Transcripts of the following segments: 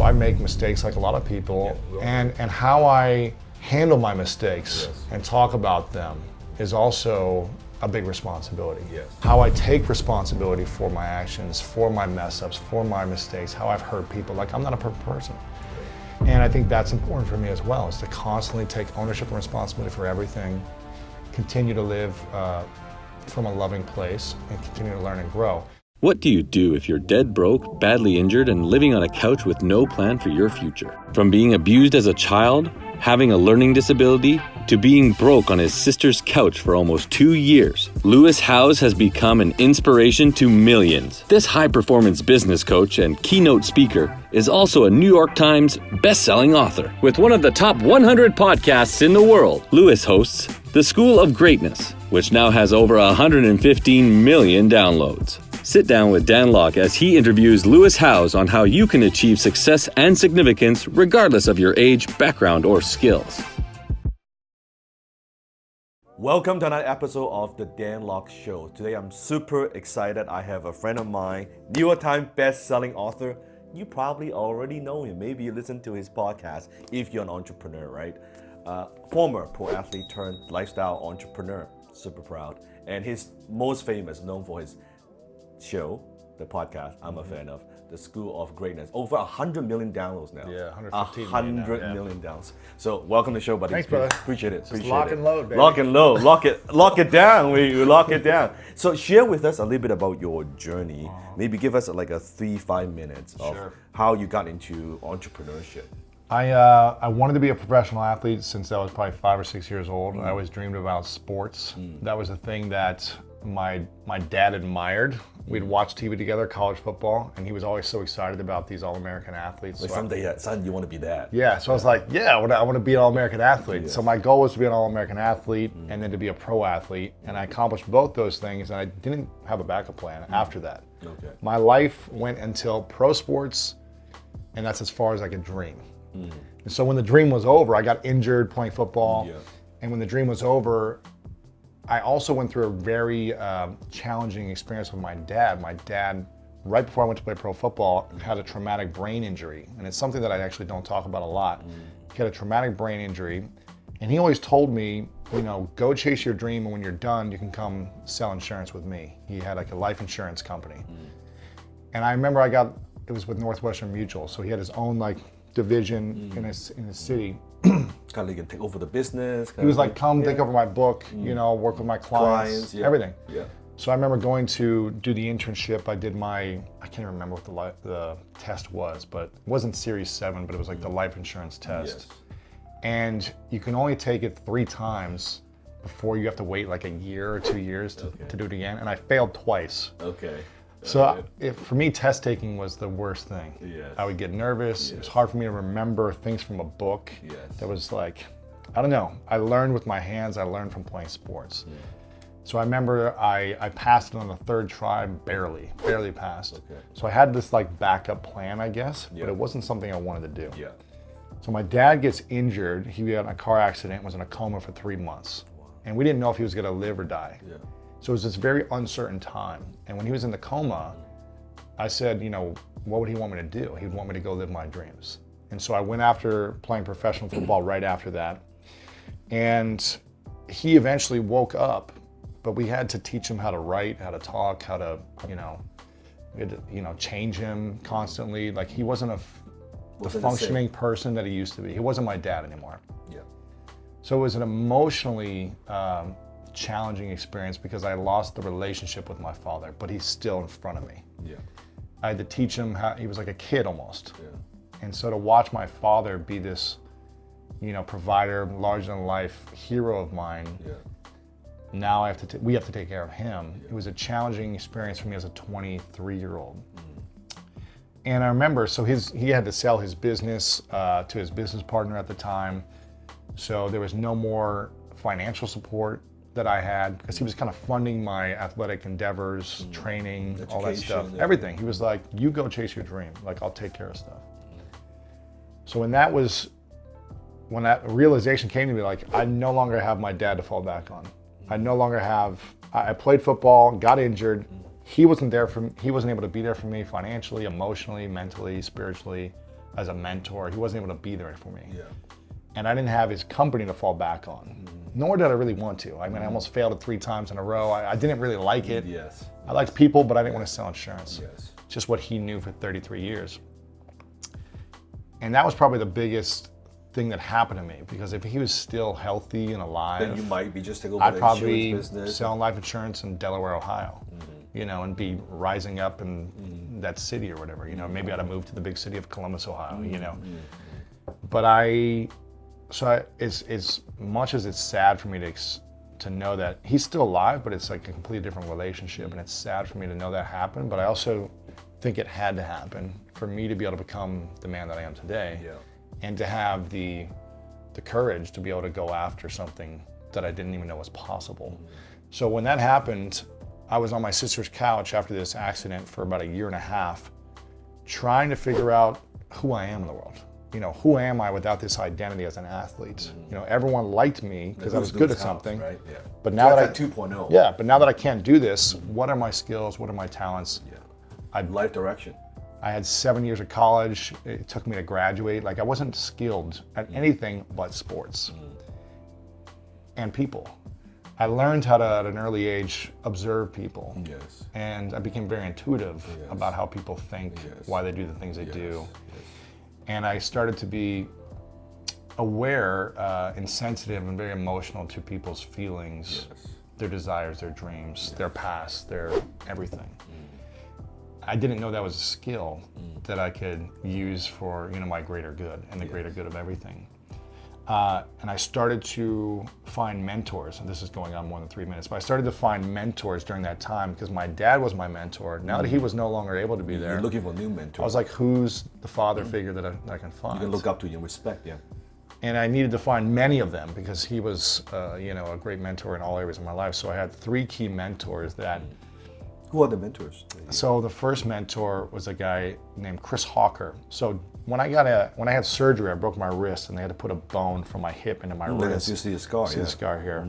I make mistakes like a lot of people, and how I handle my mistakes and talk about them is also a big responsibility. How I take responsibility for my actions, for my mess ups, for my mistakes, how I've hurt people. Like, I'm not a perfect person. And I think that's important for me as well, is to constantly take ownership and responsibility for everything, continue to live from a loving place, and continue to learn and grow. What do you do if you're dead broke, badly injured, and living on a couch with no plan for your future? From being abused as a child, having a learning disability, to being broke on his sister's couch for almost 2 years, Lewis Howes has become an inspiration to millions. This high-performance business coach and keynote speaker is also a New York Times best-selling author. With one of the top 100 podcasts in the world, Lewis hosts The School of Greatness, which now has over 115 million downloads. Sit down with Dan Locke as he interviews Lewis Howes on how you can achieve success and significance regardless of your age, background, or skills. Welcome to another episode of the Dan Locke Show. Today I'm super excited. I have a friend of mine, New York Times best-selling author. You probably already know him. Maybe you listen to his podcast if you're an entrepreneur, right? Former pro athlete turned lifestyle entrepreneur. Super proud. And he's most famous, known for his show, the podcast I'm a fan of, The School of Greatness. Over 100 million downloads now. Yeah, 115 100 million downloads. So welcome to the show, buddy. Thanks, brother. Appreciate it. Just lock and load, baby. Lock and load. Lock it down. We lock it down. So share with us a little bit about your journey. Maybe give us like a 3-5 minutes of how you got into entrepreneurship. I wanted to be a professional athlete since I was probably 5 or 6 years old. I always dreamed about sports. That was the thing that my dad admired. We'd watch TV together, college football, and he was always so excited about these All-American athletes. Like someday, son, you want to be that. Yeah, so I was like, I want to be an All-American athlete. So my goal was to be an All-American athlete and then to be a pro athlete. And I accomplished both those things, and I didn't have a backup plan after that. Okay. My life went until pro sports, and that's as far as I could dream. And so when the dream was over, I got injured playing football. And when the dream was over, I also went through a very challenging experience with my dad. My dad, right before I went to play pro football, had a traumatic brain injury. And it's something that I actually don't talk about a lot. He had a traumatic brain injury. And he always told me, go chase your dream, and when you're done, you can come sell insurance with me. He had like a life insurance company. And I remember it was with Northwestern Mutual. So he had his own like division in his city. Kind of like you can take over the business. He was like, come take over my book, work with my clients, everything. So I remember going to do the internship. I did I can't remember what the test was, but it wasn't Series 7, but it was like the life insurance test. And you can only take it 3 times before you have to wait like a year or 2 years to do it again. And I failed twice. So for me, test taking was the worst thing. I would get nervous. It was hard for me to remember things from a book. That was like, I don't know. I learned with my hands. I learned from playing sports. So I remember I passed it on the 3rd try, barely passed. So I had this like backup plan, I guess, but it wasn't something I wanted to do. So my dad gets injured. He had a car accident, was in a coma for 3 months. And we didn't know if he was gonna live or die. So it was this very uncertain time. And when he was in the coma, I said, what would he want me to do? He would want me to go live my dreams. And so I went after playing professional football right after that. And he eventually woke up, but we had to teach him how to write, how to talk, how to, we had to, change him constantly. Like he wasn't the functioning person that he used to be. He wasn't my dad anymore. So it was an emotionally challenging experience because I lost the relationship with my father, but he's still in front of me. I had to teach him how, he was like a kid almost. And so to watch my father be this, provider, larger than life hero of mine, now we have to take care of him. It was a challenging experience for me as a 23-year-old. And I remember, so he had to sell his business to his business partner at the time. So there was no more financial support that I had because he was kind of funding my athletic endeavors, training, education, all that stuff, everything. He was like, you go chase your dream. Like, I'll take care of stuff. So when that realization came to me, like, I no longer have my dad to fall back on. I played football, got injured. He wasn't able to be there for me financially, emotionally, mentally, spiritually. as a mentor. He wasn't able to be there for me. Yeah. And I didn't have his company to fall back on, nor did I really want to. I mean, I almost failed it 3 times in a row. I didn't really like it. Yes. I liked people, but I didn't want to sell insurance. Yes. Just what he knew for 33 years. And that was probably the biggest thing that happened to me, because if he was still healthy and alive, Then you might be just taking over I'd the probably insurance business. selling life insurance in Delaware, Ohio, you know, and be rising up in that city or whatever, you know. Maybe I'd have moved to the big city of Columbus, Ohio, you know. But as much as it's sad for me to know that he's still alive, but it's like a completely different relationship, and it's sad for me to know that happened, but I also think it had to happen for me to be able to become the man that I am today. Yeah. And to have the courage to be able to go after something that I didn't even know was possible. So when that happened, I was on my sister's couch after this accident for about 1.5 years, trying to figure out who I am in the world. You know, who am I without this identity as an athlete? You know, everyone liked me because I was good at something. Right? Yeah. But now that I 2.0. Yeah, but now that I can't do this, what are my skills? What are my talents? Yeah. Life direction. I had 7 years of college. It took me to graduate. Like, I wasn't skilled at anything but sports and people. I learned how to, at an early age, observe people. Yes. And I became very intuitive about how people think, why they do the things they do. And I started to be aware and sensitive and very emotional to people's feelings, their desires, their dreams, their past, their everything. I didn't know that was a skill that I could use for, you know, my greater good and the greater good of everything. And I started to find mentors, and this is going on more than 3 minutes, but I started to find mentors during that time because my dad was my mentor. Now that he was no longer able to be there, You're looking for a new mentor. I was like, who's the father figure that I can find? You can look up to you and respect, And I needed to find many of them because he was, you know, a great mentor in all areas of my life. So I had 3 key mentors that. Who are the mentors? So the first mentor was a guy named Chris Hawker. So when I had surgery, I broke my wrist, and they had to put a bone from my hip into my wrist. You see the scar. See the scar here.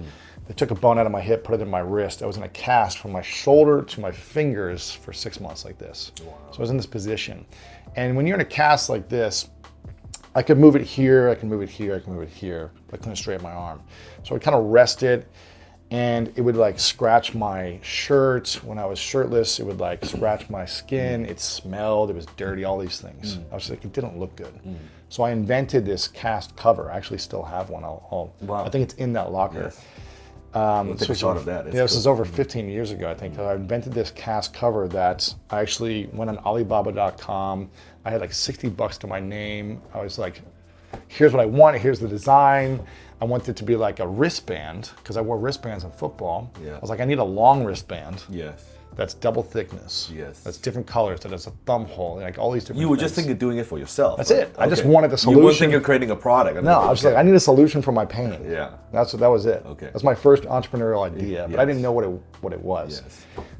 They took a bone out of my hip, put it in my wrist. I was in a cast from my shoulder to my fingers for 6 months like this. Wow. So I was in this position. And when you're in a cast like this, I could move it here, I can move it here, I can move it here, but I couldn't straighten my arm. So I kind of rested, and it would like scratch my shirt when I was shirtless. It would like scratch my skin. It smelled, it was dirty, all these things. I was like, it didn't look good. So I invented this cast cover. I actually still have one. I think it's in that locker. Yes. Take a shot of that. This is over 15 years ago, I think. I invented this cast cover that I actually went on Alibaba.com. I had like $60 to my name. I was like, here's what I want, here's the design. I want it to be like a wristband, because I wore wristbands in football. I was like, I need a long wristband. That's double thickness. That's different colors, that has a thumb hole, like all these different You were things. just thinking of doing it for yourself. That's it. I just wanted the solution. You weren't thinking of creating a product. No, I was like, I need a solution for my pain. That was it. Okay. That's my first entrepreneurial idea, but I didn't know what it was.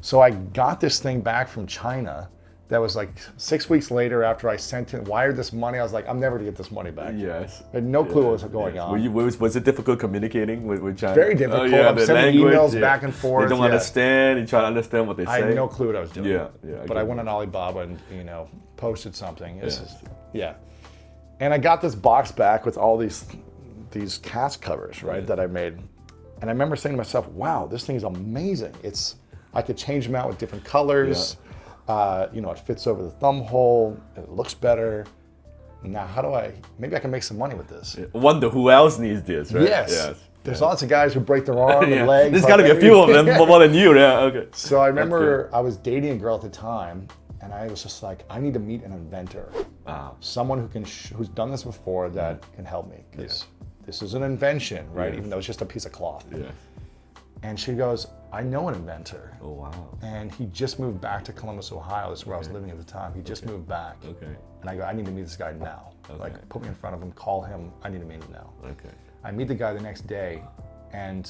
So I got this thing back from China. That was like 6 weeks later after I wired this money. I was like, I'm never gonna get this money back. I had no clue what was going on. Was it difficult communicating with China? Very difficult. I'm sending emails back and forth. They don't understand. You try to understand what they say. I had no clue what I was doing. But I went on on Alibaba and, you know, posted something. And I got this box back with all these cast covers, right, that I made. And I remember saying to myself, wow, this thing is amazing. I could change them out with different colors. You know, it fits over the thumb hole, it looks better. Now, maybe I can make some money with this. Wonder who else needs this, right? Yes. There's lots of guys who break their arm and legs. There's got to be a few of them, more than you, Okay. So I remember I was dating a girl at the time, and I was just like, I need to meet an inventor. Someone who's done this before that can help me. Because this is an invention, right? Even though it's just a piece of cloth. And she goes, I know an inventor. Oh, wow. And he just moved back to Columbus, Ohio. This is where I was living at the time. He just moved back. And I go, I need to meet this guy now. Like, put me in front of him, call him. I need to meet him now. I meet the guy the next day. And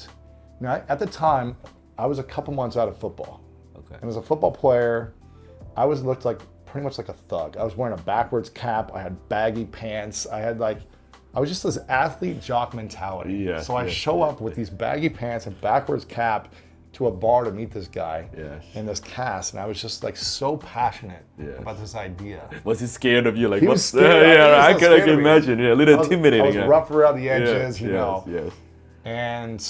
you know, at the time, I was a couple months out of football. And as a football player, I looked like pretty much like a thug. I was wearing a backwards cap. I had baggy pants. I was just this athlete jock mentality. So I show up with these baggy pants and backwards cap to a bar to meet this guy Yes. in this cast, and I was just like so passionate Yes. about this idea. Was he scared of you? Like, He was what's scared. yeah, I He was can scared of me. imagine. Yeah, a little intimidating. I was rough around the edges, yes, you know. Yes. And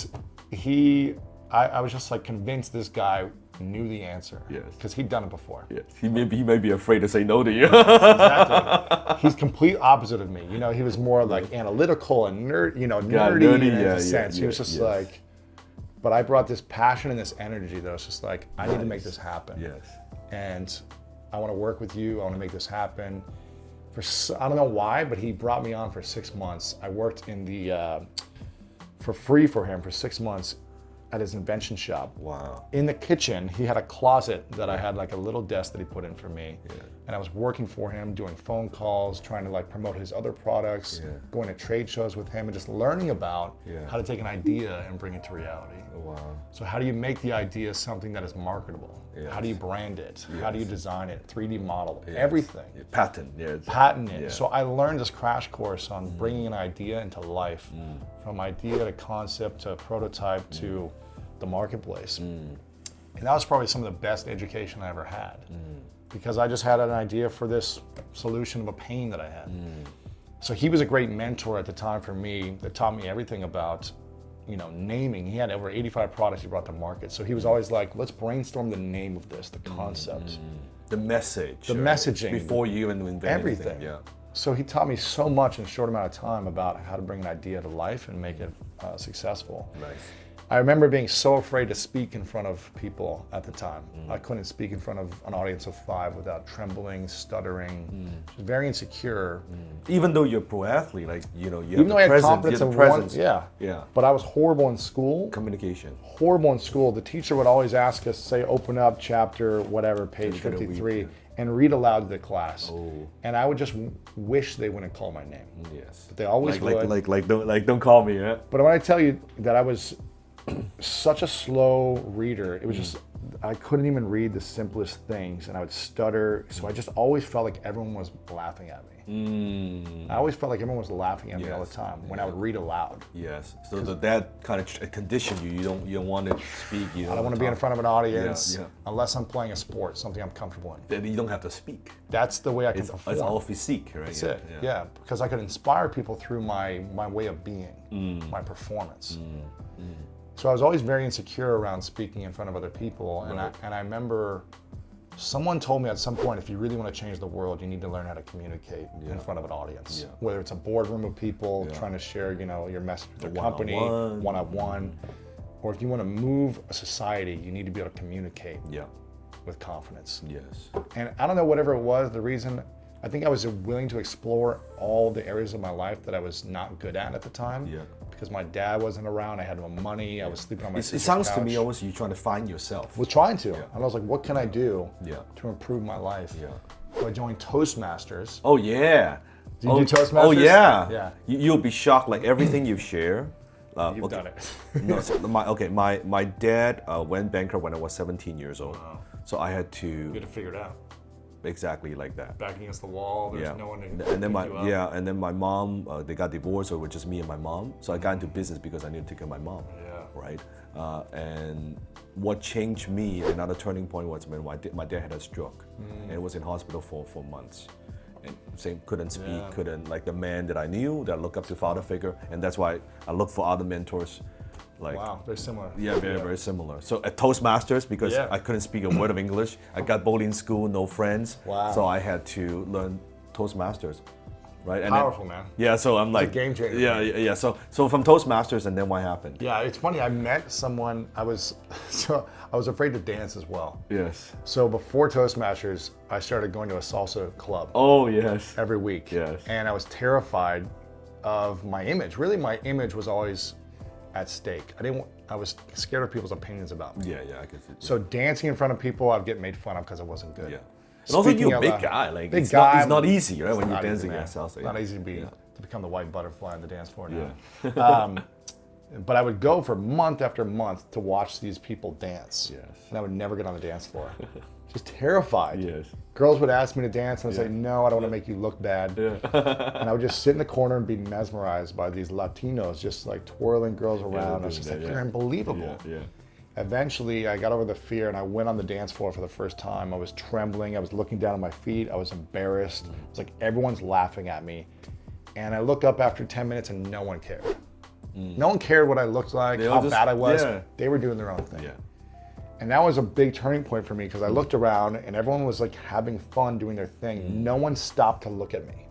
I was just like convinced this guy knew the answer. Yes. Because he'd done it before. Yes. He may be afraid to say no to you. Exactly. He's complete opposite of me. You know, he was more like analytical and nerdy in a sense. He was just like, but I brought this passion and this energy that I was just like, I need to make this happen. Yes. And I want to work with you. I want to make this happen. I don't know why, but he brought me on for 6 months. I worked in for free for him for 6 months at his invention shop. Wow. In the kitchen, he had a closet that I had like a little desk that he put in for me. Yeah. And I was working for him, doing phone calls, trying to like promote his other products, going to trade shows with him and just learning about how to take an idea and bring it to reality. Wow. So how do you make the idea something that is marketable? Yes. How do you brand it? Yes. How do you design it? 3D model, everything. Yeah. Patent it. Yeah. So I learned this crash course on bringing an idea into life, from idea to concept to prototype to the marketplace. And that was probably some of the best education I ever had, because I just had an idea for this solution of a pain that I had. So he was a great mentor at the time for me that taught me everything about, you know, naming. He had over 85 products he brought to market. So he was always like, let's brainstorm the name of this, the concept. The message. The messaging. Before you even invent everything. Anything. Yeah. So he taught me so much in a short amount of time about how to bring an idea to life and make it successful. Nice. I remember being so afraid to speak in front of people at the time. I couldn't speak in front of an audience of 5 without trembling, stuttering, very insecure. Even though you're a pro athlete, like, you know, you Even have though the I had presence, confidence you in have the one, presence. yeah. But I was horrible in school. Communication. Horrible in school. The teacher would always ask us, say, open up chapter, whatever, page Gotta read, 53, and read aloud to the class. Oh. And I would just wish they wouldn't call my name. Yes. But they always would. Don't call me, yeah? But when I tell you that I was such a slow reader, it was just, I couldn't even read the simplest things and I would stutter. So I just always felt like everyone was laughing at me. I always felt like everyone was laughing at me all the time when I would read aloud. Yes. So that kind of condition you don't want to speak. I don't want to be in front of an audience Yeah. unless I'm playing a sport, something I'm comfortable in. Then you don't have to speak. That's the way I can perform. It's all physique, right? That's it. Yeah, because I could inspire people through my way of being, my performance. So I was always very insecure around speaking in front of other people, and I remember someone told me at some point, if you really want to change the world, you need to learn how to communicate in front of an audience. Whether it's a boardroom of people trying to share, you know, your message with their company, one-on-one, or if you want to move a society, you need to be able to communicate with confidence. Yes. And I don't know, whatever it was, the reason, I think I was willing to explore all the areas of my life that I was not good at the time. Yeah. Because my dad wasn't around, I had no money, I was sleeping on my It sister's sounds to couch. me almost you're trying to find yourself. Was trying to. And I was like, what can I do to improve my life? Yeah. So I joined Toastmasters. Oh yeah. Did you do Toastmasters? Oh yeah. Yeah. You'll be shocked. Like everything you share. You've done it. No, so my dad went bankrupt when I was 17 years old. Wow. So I had to. You had to figure it out. Exactly like that. Back against the wall, there's no one to and then pick you up. and then my mom, they got divorced, so it was just me and my mom. So I got into business because I needed to take care of my mom. Yeah. Right. And what changed me, another turning point was when my dad had a stroke, and was in hospital for months. And same, couldn't speak, couldn't, like the man that I knew, that I look up to, father figure, and that's why I look for other mentors. Like, Wow, very similar. yeah, very similar. So at Toastmasters, because I couldn't speak a word of English, I got bullied in school, no friends. Wow. So I had to learn Toastmasters, right? And Powerful, then, man. Yeah, so I'm like a game changer. Yeah. So from Toastmasters, and then what happened? Yeah, it's funny. I met someone. I was afraid to dance as well. Yes. So before Toastmasters, I started going to a salsa club Oh yes. every week. Yes. And I was terrified of my image. Really, my image was always at stake. I was scared of people's opinions about me. Yeah, I can see. So dancing in front of people, I'd get made fun of because I wasn't good. Yeah. And also Speaking you're a out big loud. guy. Like Big it's guy. not easy, right? When you're Not easy, dancing man. at salsa. Not easy to become the white butterfly on the dance floor now. Yeah. But I would go for month after month to watch these people dance. Yes. And I would never get on the dance floor. Just terrified. Yes. Girls would ask me to dance and I'd say, no, I don't want to make you look bad. Yeah. And I would just sit in the corner and be mesmerized by these Latinos just like twirling girls around. I was just like, you're unbelievable. Yeah. Eventually, I got over the fear and I went on the dance floor for the first time. I was trembling. I was looking down at my feet. I was embarrassed. It's like everyone's laughing at me. And I look up after 10 minutes and no one cared. No one cared what I looked like, how bad I was. Yeah. They were doing their own thing. Yeah. And that was a big turning point for me because I looked around and everyone was like having fun doing their thing. No one stopped to look at me,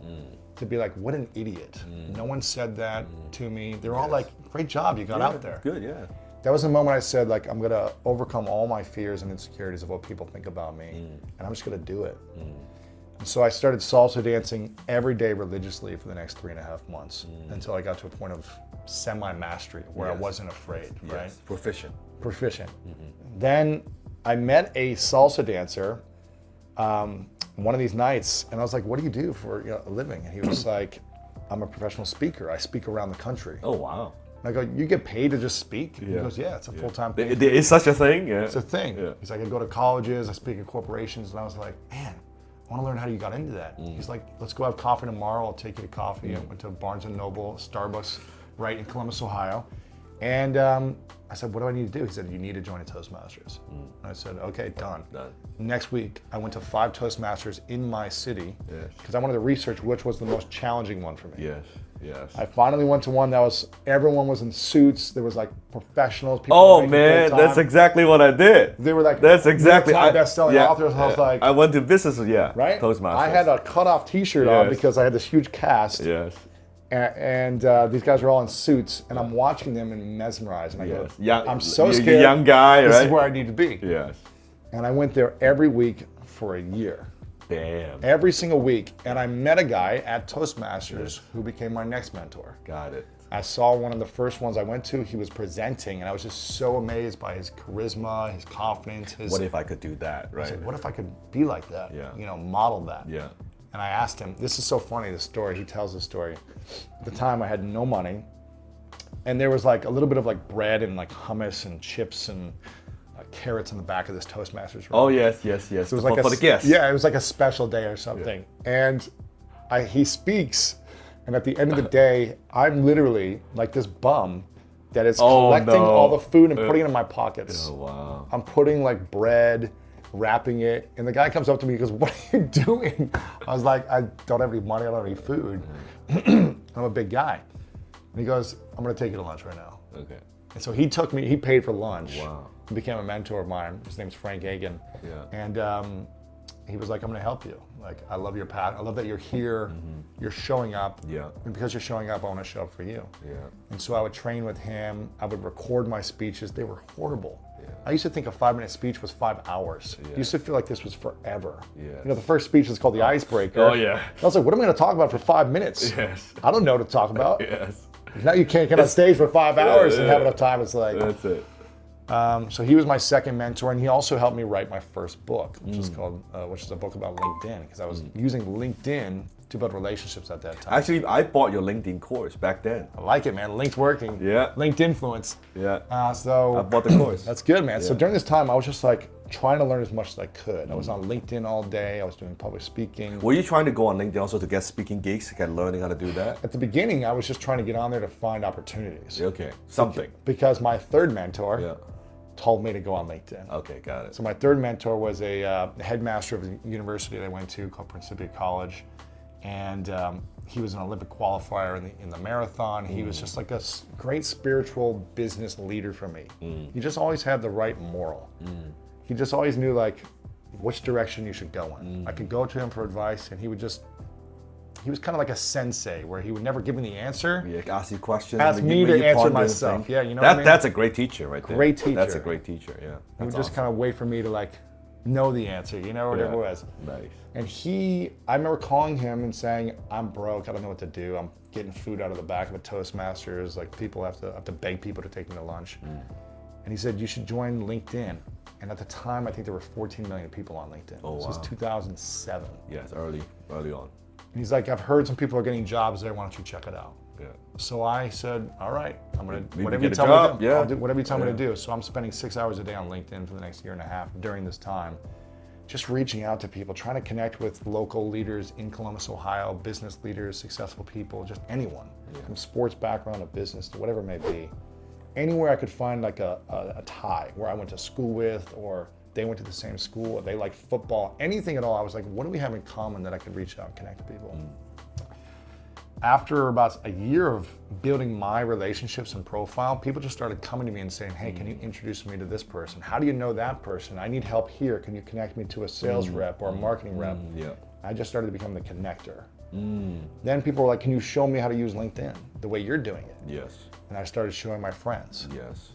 to be like, what an idiot. No one said that to me. They were all like, great job, you got out there. Good, yeah. That was the moment I said, like, I'm gonna overcome all my fears and insecurities of what people think about me, and I'm just gonna do it. And so I started salsa dancing every day religiously for the next 3.5 months until I got to a point of semi-mastery where I wasn't afraid, right? Proficient. Then I met a salsa dancer one of these nights, and I was like, what do you do for a living? And he was like, I'm a professional speaker. I speak around the country. Oh, wow. And I go, you get paid to just speak? He goes, yeah, it's a full-time thing. There is such a thing? Yeah. It's a thing. Yeah. He's like, I go to colleges, I speak at corporations, and I was like, man, I want to learn how you got into that. He's like, let's go have coffee tomorrow. I'll take you to coffee. I went to Barnes & Noble, Starbucks, right in Columbus, Ohio. And I said, what do I need to do? He said, you need to join a Toastmasters. And I said, okay, done. Next week, I went to 5 Toastmasters in my city because I wanted to research which was the most challenging one for me. Yes. I finally went to one that was, everyone was in suits. There was like professionals. People oh man, that's exactly what I did. They were like, that's exactly best-selling authors. I was like, I went to business, right? Toastmasters. I had a cut-off T-shirt on because I had this huge cast. And these guys are all in suits, and I'm watching them and mesmerized. And I go, I'm so scared. You're a young guy, right? This is where I need to be. Yes. And I went there every week for a year. Damn. Every single week. And I met a guy at Toastmasters who became my next mentor. Got it. I saw one of the first ones I went to. He was presenting, and I was just so amazed by his charisma, his confidence. What if I could do that, right? I said, what if I could be like that? Model that. Yeah. And I asked him, this is so funny, this story, he tells the story. At the time I had no money, and there was like a little bit of like bread and like hummus and chips and carrots in the back of this Toastmasters room. Oh yes. It was for the guests. Yeah, it was like a special day or something. And he speaks, and at the end of the day, I'm literally like this bum that is collecting all the food and putting it in my pockets. Oh wow. I'm putting like bread, wrapping it, and the guy comes up to me and goes, what are you doing? I was like, I don't have any money, I don't have any food. I'm a big guy. And he goes, I'm gonna take you to lunch right now. Okay. And so he took me, he paid for lunch. Wow. He became a mentor of mine. His name's Frank Hagan. Yeah. And he was like, I'm gonna help you. Like, I love your path. I love that you're here, you're showing up. Yeah. And because you're showing up, I wanna show up for you. Yeah. And so I would train with him. I would record my speeches. They were horrible. I used to think a 5-minute speech was 5 hours. I used to feel like this was forever. The first speech is called the icebreaker. Oh yeah. I was like, what am I gonna talk about for 5 minutes? Yes. I don't know what to talk about. Yes. Now you can't get on stage for 5 hours and have enough time. It's like, that's it. So he was my second mentor, and he also helped me write my first book, which is called, which is a book about LinkedIn, because I was using LinkedIn to build relationships at that time. Actually, I bought your LinkedIn course back then. I like it, man. Linked working. Yeah. Linked influence. Yeah. So I bought the course. That's good, man. So during this time, I was just like trying to learn as much as I could. I was on LinkedIn all day. I was doing public speaking. Were you trying to go on LinkedIn also to get speaking gigs, to get learning how to do that? At the beginning, I was just trying to get on there to find opportunities. Okay. Something. Because my third mentor told me to go on LinkedIn. Okay, got it. So my third mentor was a headmaster of the university that I went to called Principia College. And he was an Olympic qualifier in the marathon. He was just like a great spiritual business leader for me. He just always had the right moral. He just always knew like which direction you should go in. I could go to him for advice, and he was kind of like a sensei where he would never give me the answer. Yeah, ask you questions. Ask me to answer myself. Yeah, you know what I mean? That's a great teacher right there. Great teacher. That's a great teacher, yeah. He would just kind of wait for me to like know the answer, whatever it was. Nice. And I remember calling him and saying, I'm broke, I don't know what to do. I'm getting food out of the back of a Toastmasters. Like people have to beg people to take me to lunch. And he said, you should join LinkedIn. And at the time, I think there were 14 million people on LinkedIn. Oh, wow. This was 2007. Yes, early on. And he's like, I've heard some people are getting jobs there. Why don't you check it out? Yeah. So I said, all right, I'm gonna Maybe whatever get you a tell job. me to do. Yeah. I'll do whatever you tell me to do. So I'm spending 6 hours a day on LinkedIn for the next 1.5 years during this time, just reaching out to people, trying to connect with local leaders in Columbus, Ohio, business leaders, successful people, just anyone from sports background to business to whatever it may be. anywhere I could find like a tie where I went to school with, or they went to the same school, or they liked football, anything at all. I was like, what do we have in common that I could reach out and connect to people? After about a year of building my relationships and profile, people just started coming to me and saying, hey, can you introduce me to this person? How do you know that person? I need help here. Can you connect me to a sales rep or a marketing rep? I just started to become the connector. Then people were like, can you show me how to use LinkedIn the way you're doing it? Yes. And I started showing my friends. Yes.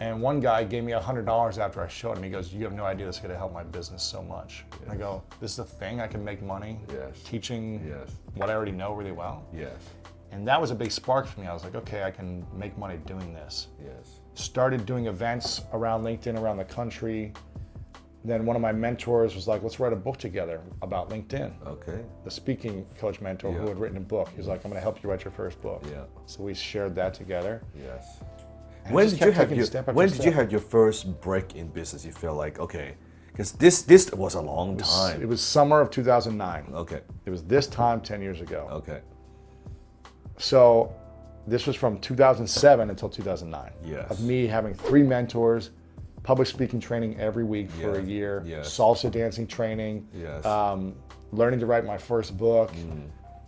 And one guy gave me $100 after I showed him. He goes, you have no idea this is going to help my business so much. Yes. And I go, this is a thing? I can make money teaching what I already know really well? Yes. And that was a big spark for me. I was like, okay, I can make money doing this. Yes. Started doing events around LinkedIn, around the country. Then one of my mentors was like, let's write a book together about LinkedIn. Okay. The speaking coach mentor who had written a book. He was like, I'm going to help you write your first book. Yeah. So we shared that together. Yes. And When did you have your first break in business? You feel like, okay, because this was a long time. It was summer of 2009. Okay. It was this time 10 years ago. Okay. So this was from 2007 until 2009. Yes. Of me having 3 mentors, public speaking training every week for a year, salsa dancing training, learning to write my first book,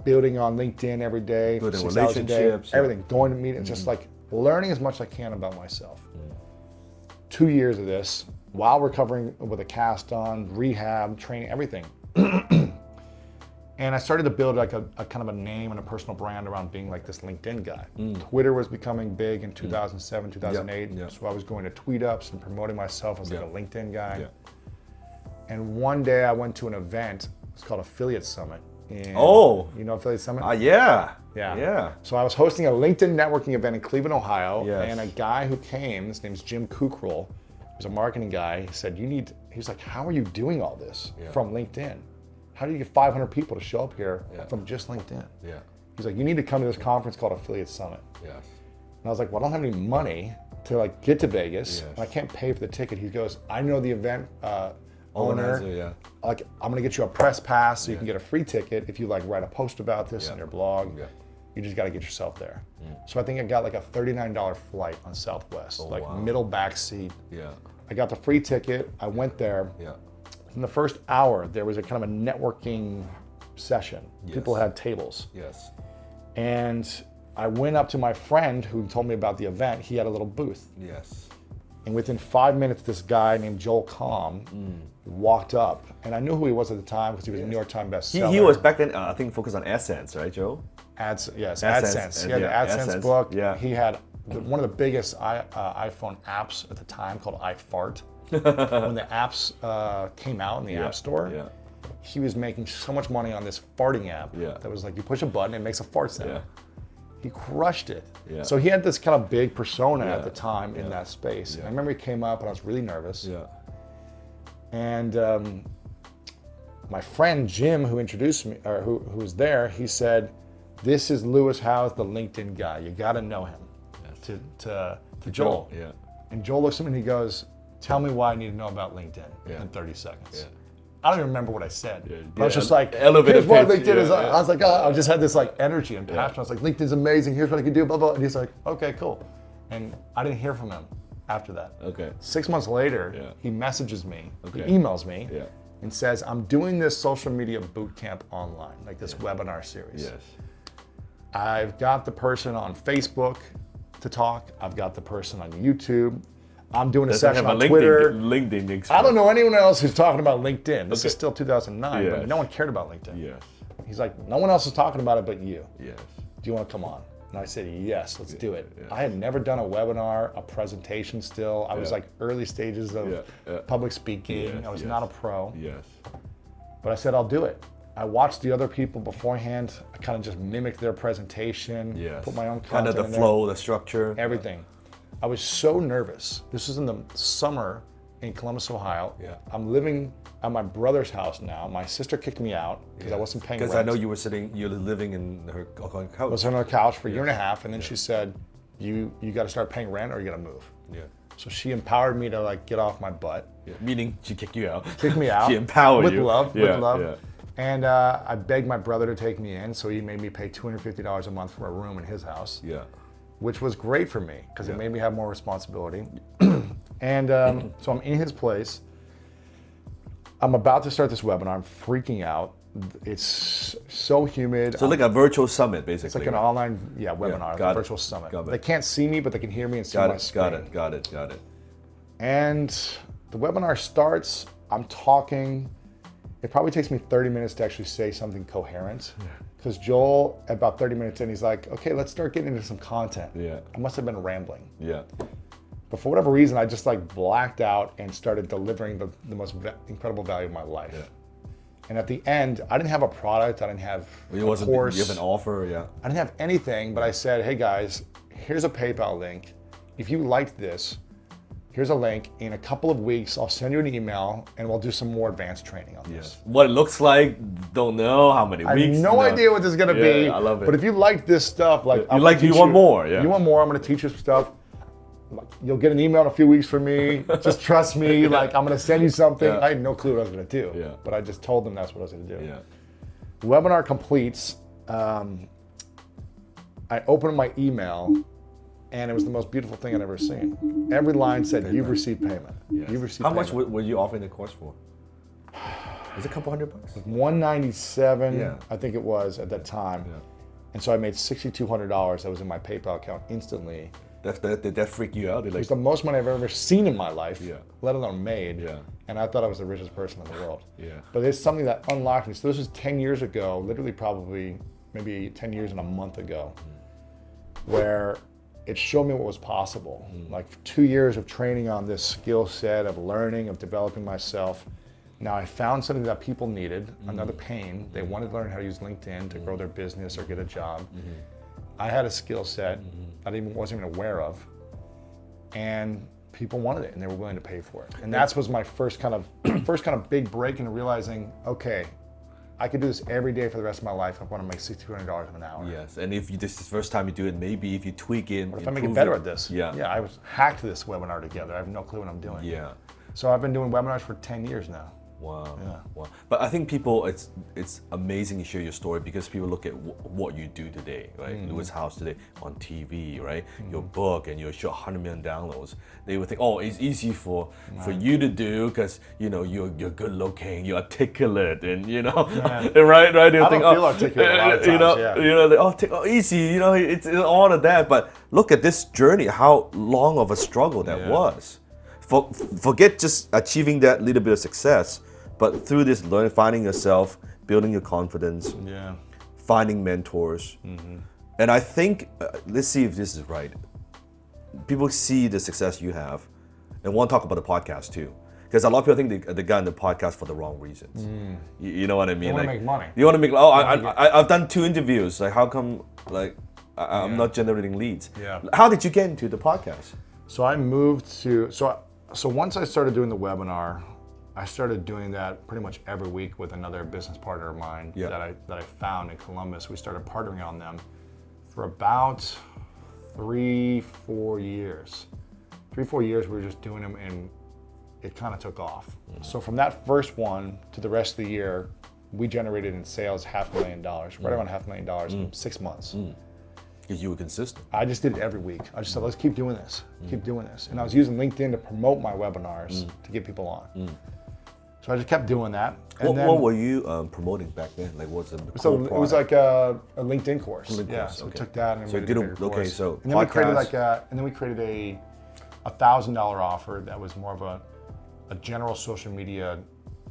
building on LinkedIn every day, building 6 hours a day, relationships, everything, going to meetings, just like learning as much as I can about myself. 2 years of this while recovering with a cast on, rehab, training, everything. And I started to build like a kind of a name and a personal brand around being like this LinkedIn guy. Twitter was becoming big in 2007, 2008. So I was going to tweet ups and promoting myself as like a LinkedIn guy. And one day I went to an event, it's called Affiliate Summit. You know Affiliate Summit? Yeah. So I was hosting a LinkedIn networking event in Cleveland, Ohio, and a guy who came, his name's Jim Kukral, he was a marketing guy. He said, he was like, how are you doing all this from LinkedIn? How do you get 500 people to show up here from just LinkedIn? Yeah. He's like, you need to come to this conference called Affiliate Summit. Yes. And I was like, well, I don't have any money to like get to Vegas, and I can't pay for the ticket. He goes, I know the event owner. Like, I'm gonna get you a press pass so you can get a free ticket if you like write a post about this on your blog. You just gotta get yourself there. So I think I got like a $39 flight on Southwest, middle back seat. Yeah. I got the free ticket. I went there. Yeah. In the first hour, there was a kind of a networking session. People had tables. Yes. And I went up to my friend who told me about the event. He had a little booth. Yes. And within 5 minutes, this guy named Joel Comm walked up. And I knew who he was at the time because he was a New York Times bestseller. He was back then, I think, focused on AdSense, right, Joe? AdSense. He had the AdSense book. Yeah. He had one of the biggest iPhone apps at the time called iFart. When the apps came out in the App Store, he was making so much money on this farting app that was like, you push a button, it makes a fart sound. He crushed it. So he had this kind of big persona at the time in that space. And I remember he came up and I was really nervous. And my friend Jim, who introduced me, or who was there, he said, this is Lewis Howes, the LinkedIn guy. You got to know him. To Joel. And Joel looks at me and he goes, tell me why I need to know about LinkedIn in 30 seconds. I don't even remember what I said. I was just like, here's what LinkedIn is. I was like, I just had this like energy and passion. I was like, LinkedIn's amazing. Here's what I can do, blah, blah. And he's like, okay, cool. And I didn't hear from him after that. 6 months later, he messages me, he emails me and says, I'm doing this social media boot camp online, like this webinar series. I've got the person on Facebook to talk. I've got the person on YouTube. I'm doing a session on Twitter. LinkedIn expert. I don't know anyone else who's talking about LinkedIn. This is still 2009, but no one cared about LinkedIn. He's like, no one else is talking about it but you. Do you want to come on? And I said, yes, let's do it. I had never done a webinar, a presentation still. I was like early stages of public speaking. I was not a pro. But I said, I'll do it. I watched the other people beforehand. I kind of just mimicked their presentation, put my own content kind of the in flow, the structure. everything. I was so nervous. This was in the summer in Columbus, Ohio. I'm living at my brother's house now. My sister kicked me out because I wasn't paying rent. Because I know you're living in her couch. I was on her couch for a year and a half, and then she said, you got to start paying rent or you got to move. So she empowered me to like get off my butt. Meaning she kicked you out. Kicked me out. She empowered you. With love. And I begged my brother to take me in, so he made me pay $250 a month for a room in his house. which was great for me because it made me have more responsibility. And so I'm in his place. I'm about to start this webinar. I'm freaking out. It's so humid. So like a virtual summit, basically. It's like an online webinar, a virtual summit. They can't see me, but they can hear me and see my screen. Got it. And the webinar starts. I'm talking. It probably takes me 30 minutes to actually say something coherent. Because Joel, about 30 minutes in, he's like, okay, let's start getting into some content. Yeah. I must have been rambling. Yeah. But for whatever reason, I just like blacked out and started delivering the most incredible value of my life. Yeah. And at the end, I didn't have a product. I didn't have a course. You have an offer, yeah. I didn't have anything, but I said, hey guys, here's a PayPal link. If you liked this, here's a link. In a couple of weeks, I'll send you an email and we'll do some more advanced training on this. What it looks like, don't know how many weeks. I have no idea what this is gonna be. I love it. But if you like this stuff, like you want more, You want more, I'm gonna teach you some stuff. You'll get an email in a few weeks from me. Just trust me. Like I'm gonna send you something. I had no clue what I was gonna do. But I just told them that's what I was gonna do. The webinar completes. I opened my email, and it was the most beautiful thing I'd ever seen. Every line said, "You've received payment. You've received payment." How much were you offering the course for? Was it a couple $100? $197, I think it was at that time. And so I made $6,200 that was in my PayPal account instantly. That freaked you out? It was the most money I've ever seen in my life, let alone made. And I thought I was the richest person in the world. But it's something that unlocked me. So this was 10 years ago, literally probably maybe 10 years and a month ago, where it showed me what was possible. Like 2 years of training on this skill set, of learning, of developing myself. Now I found something that people needed, another pain. They wanted to learn how to use LinkedIn to grow their business or get a job. I had a skill set that I wasn't even aware of, and people wanted it and they were willing to pay for it. And that was my first kind of big break into realizing, okay, I could do this every day for the rest of my life. I want to make $6,200 an hour. Yes, and if this is the first time you do it, maybe if you tweak it, what if I make it better at this? Yeah, I hacked this webinar together. I have no clue what I'm doing. So I've been doing webinars for 10 years now. Wow. But I think people, it's amazing to share your story because people look at what you do today, right? Lewis House today on TV, right? Your book and your show, 100 million downloads. They would think, oh, it's easy for you to do because you're good looking, you're articulate, and right? They'll think, feel articulate a lot of times, easy, it's all of that. But look at this journey, how long of a struggle that was. Forget just achieving that little bit of success, but through this learning, finding yourself, building your confidence, finding mentors. And I think, let's see if this is right. People see the success you have and want to talk about the podcast too. Because a lot of people think they got in the podcast for the wrong reasons. You know what I mean? They want to make money. You want to make, I've done 2 interviews. Like how come I'm not generating leads? How did you get into the podcast? So I moved to, so once I started doing the webinar, I started doing that pretty much every week with another business partner of mine that I found in Columbus. We started partnering on them for about 3-4 years. 3-4 years we were just doing them and it kind of took off. So from that first one to the rest of the year, we generated in sales $500,000, right around $500,000 in 6 months. Because you were consistent. I just did it every week. I just said, let's keep doing this, keep doing this. And I was using LinkedIn to promote my webinars to get people on. So I just kept doing that. And what were you promoting back then? Like what's the So it was like a LinkedIn course. So we took that and made it a bigger course. So and then we created a $1,000 offer that was more of a general social media,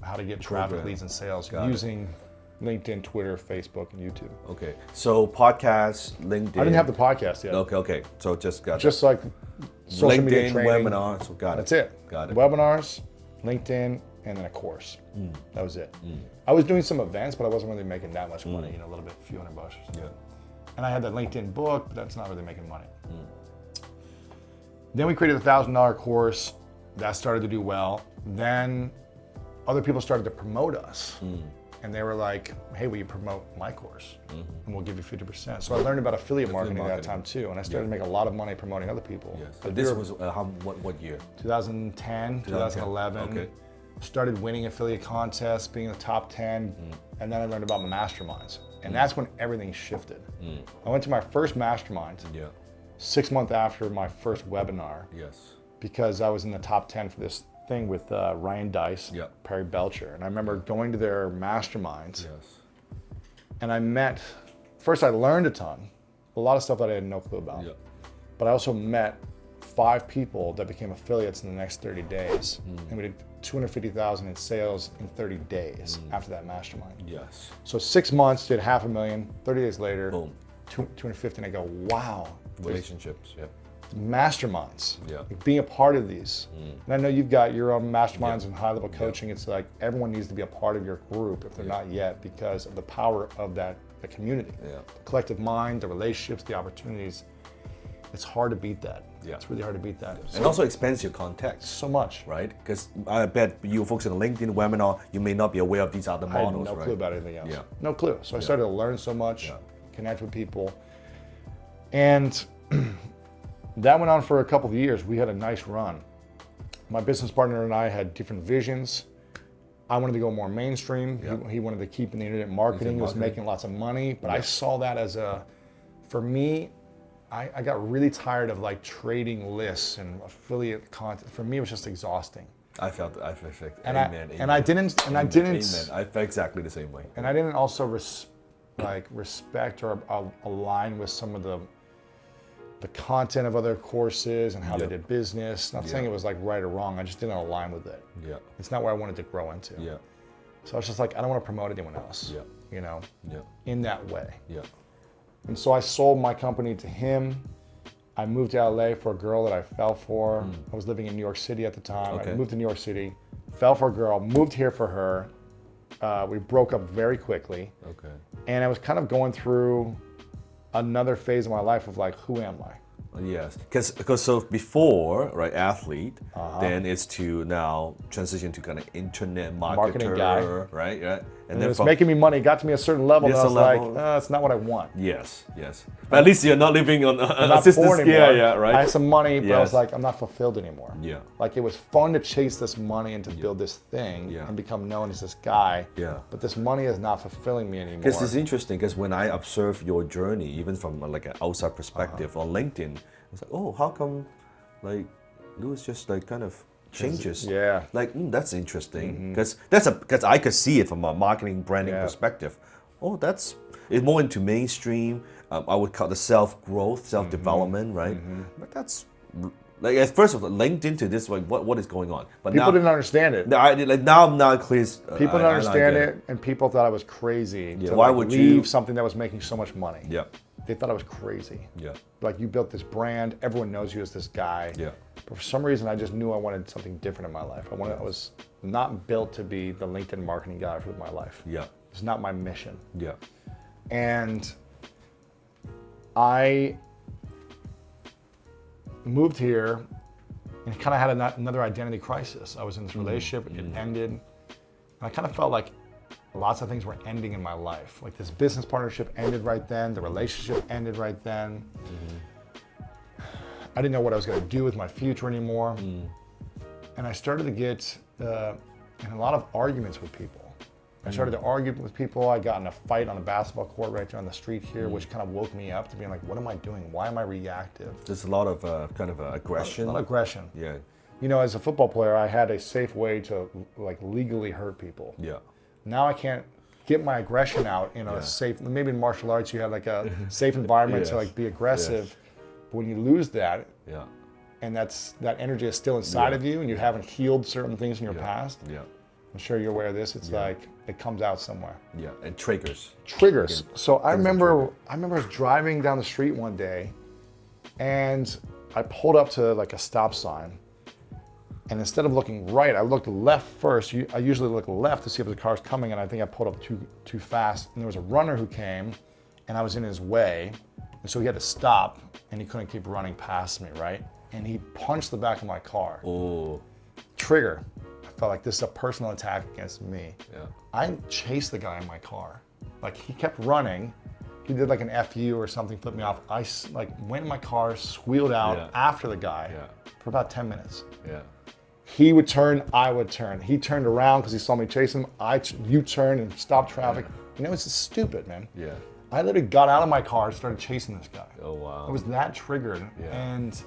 how to get traffic, leads, and sales using LinkedIn, Twitter, Facebook, and YouTube. Okay, so podcast, LinkedIn. I didn't have the podcast yet. Okay. So just like social media LinkedIn, training. webinars. So got it. That's it. Got it. Webinars, LinkedIn, and then a course. That was it. I was doing some events, but I wasn't really making that much money. A little bit, a few $100 or something. And I had that LinkedIn book, but that's not really making money. Then we created a $1,000 course that started to do well. Then other people started to promote us. And they were like, hey, will you promote my course? And we'll give you 50%. So I learned about affiliate marketing at that time too. And I started to make a lot of money promoting other people. But this was what year? 2010, 2011. Okay. Started winning affiliate contests, being in the top 10. And then I learned about masterminds. And that's when everything shifted. I went to my first mastermind. 6 months after my first webinar. Yes. Because I was in the top 10 for this thing with Ryan Dice, Perry Belcher. And I remember going to their masterminds. Yes. And first I learned a ton, a lot of stuff that I had no clue about. Yeah. But I also met 5 people that became affiliates in the next 30 days. And we did 250,000 in sales in 30 days after that mastermind. Yes. So 6 months, did $500,000, 30 days later, Boom. 250, and I go, wow. Relationships, Masterminds, Yeah. like being a part of these. And I know you've got your own masterminds and high-level coaching. It's like everyone needs to be a part of your group if they're not yet, because of the power of the community. Yeah. The collective mind, the relationships, the opportunities. It's hard to beat that. Yeah. It's really hard to beat that. And also expands your context. So much. Right? Because I bet you folks in a LinkedIn webinar, you may not be aware of these other models, I had no clue about anything else. Yeah. No clue. So I started to learn so much, connect with people. And that went on for a couple of years. We had a nice run. My business partner and I had different visions. I wanted to go more mainstream. He wanted to keep in the internet marketing. He was making lots of money. But I saw that as for me, I got really tired of like trading lists and affiliate content. For me, it was just exhausting. I felt amen. I didn't. Amen. I felt exactly the same way. And I didn't also respect or align with some of the content of other courses and how they did business. Not saying it was like right or wrong. I just didn't align with it. Yeah. It's not where I wanted to grow into. Yeah. So I was just like, I don't want to promote anyone else. Yeah. You know. Yeah. In that way. Yeah. And so I sold my company to him. I moved to LA for a girl that I fell for. I was living in New York City at the time. Okay. I moved to New York City, fell for a girl, moved here for her. We broke up very quickly. Okay. And I was kind of going through another phase of my life of like, who am I? Yes, because so before, right, athlete, then it's to now transition to kind of internet marketer, guy. right? And then it's making me money. It got to me a certain level, and I was like, it's not what I want. Yes. But at least you're not living on assistance. Yeah, right. I had some money, but I was like, I'm not fulfilled anymore. Yeah. Like it was fun to chase this money and to build this thing and become known as this guy. Yeah. But this money is not fulfilling me anymore. Because it's interesting, because when I observe your journey, even from like an outside perspective on LinkedIn, it's like, oh, how come like Louis just like kind of changes? Yeah. Like, that's interesting. Because because I could see it from a marketing branding perspective. Oh, it's more into mainstream. I would call the self-growth, self-development, right? But that's like at first linked into this, like what is going on? But people didn't understand it. Now I'm not clear. People didn't understand it, and people thought I was crazy. Yeah. To Why would leave you something that was making so much money? Yeah. They thought I was crazy. Yeah. Like, you built this brand, everyone knows you as this guy. Yeah. But for some reason, I just knew I wanted something different in my life. I was not built to be the LinkedIn marketing guy for my life. Yeah. It's not my mission. Yeah. And I moved here and kind of had another identity crisis. I was in this relationship, it ended. And I kind of felt like lots of things were ending in my life. Like this business partnership ended right then, the relationship ended right then. I didn't know what I was going to do with my future anymore. And I started to get in a lot of arguments with people. I started to argue with people. I got in a fight on the basketball court right there on the street here, which kind of woke me up to being like, what am I doing? Why am I reactive? There's a lot of kind of aggression. A lot of aggression. Yeah. You know, as a football player, I had a safe way to like legally hurt people. Yeah. Now I can't get my aggression out in a safe, maybe in martial arts you have like a safe environment to like be aggressive. But when you lose that, and that energy is still inside of you and you haven't healed certain things in your past, I'm sure you're aware of this, it's like it comes out somewhere. Yeah, and triggers. So I remember I was driving down the street one day and I pulled up to like a stop sign. And instead of looking right, I looked left first. I usually look left to see if the car's coming, and I think I pulled up too fast. And there was a runner who came, and I was in his way, and so he had to stop, and he couldn't keep running past me, right? And he punched the back of my car. Oh. Trigger. I felt like this is a personal attack against me. Yeah. I chased the guy in my car. Like, he kept running. He did like an FU or something, flipped me off. I like went in my car, squealed out after the guy for about 10 minutes. Yeah. He would turn, I would turn. He turned around because he saw me chase him. You turned and stopped traffic. You know, it's just stupid, man. Yeah. I literally got out of my car and started chasing this guy. Oh, wow. I was that triggered. Yeah. And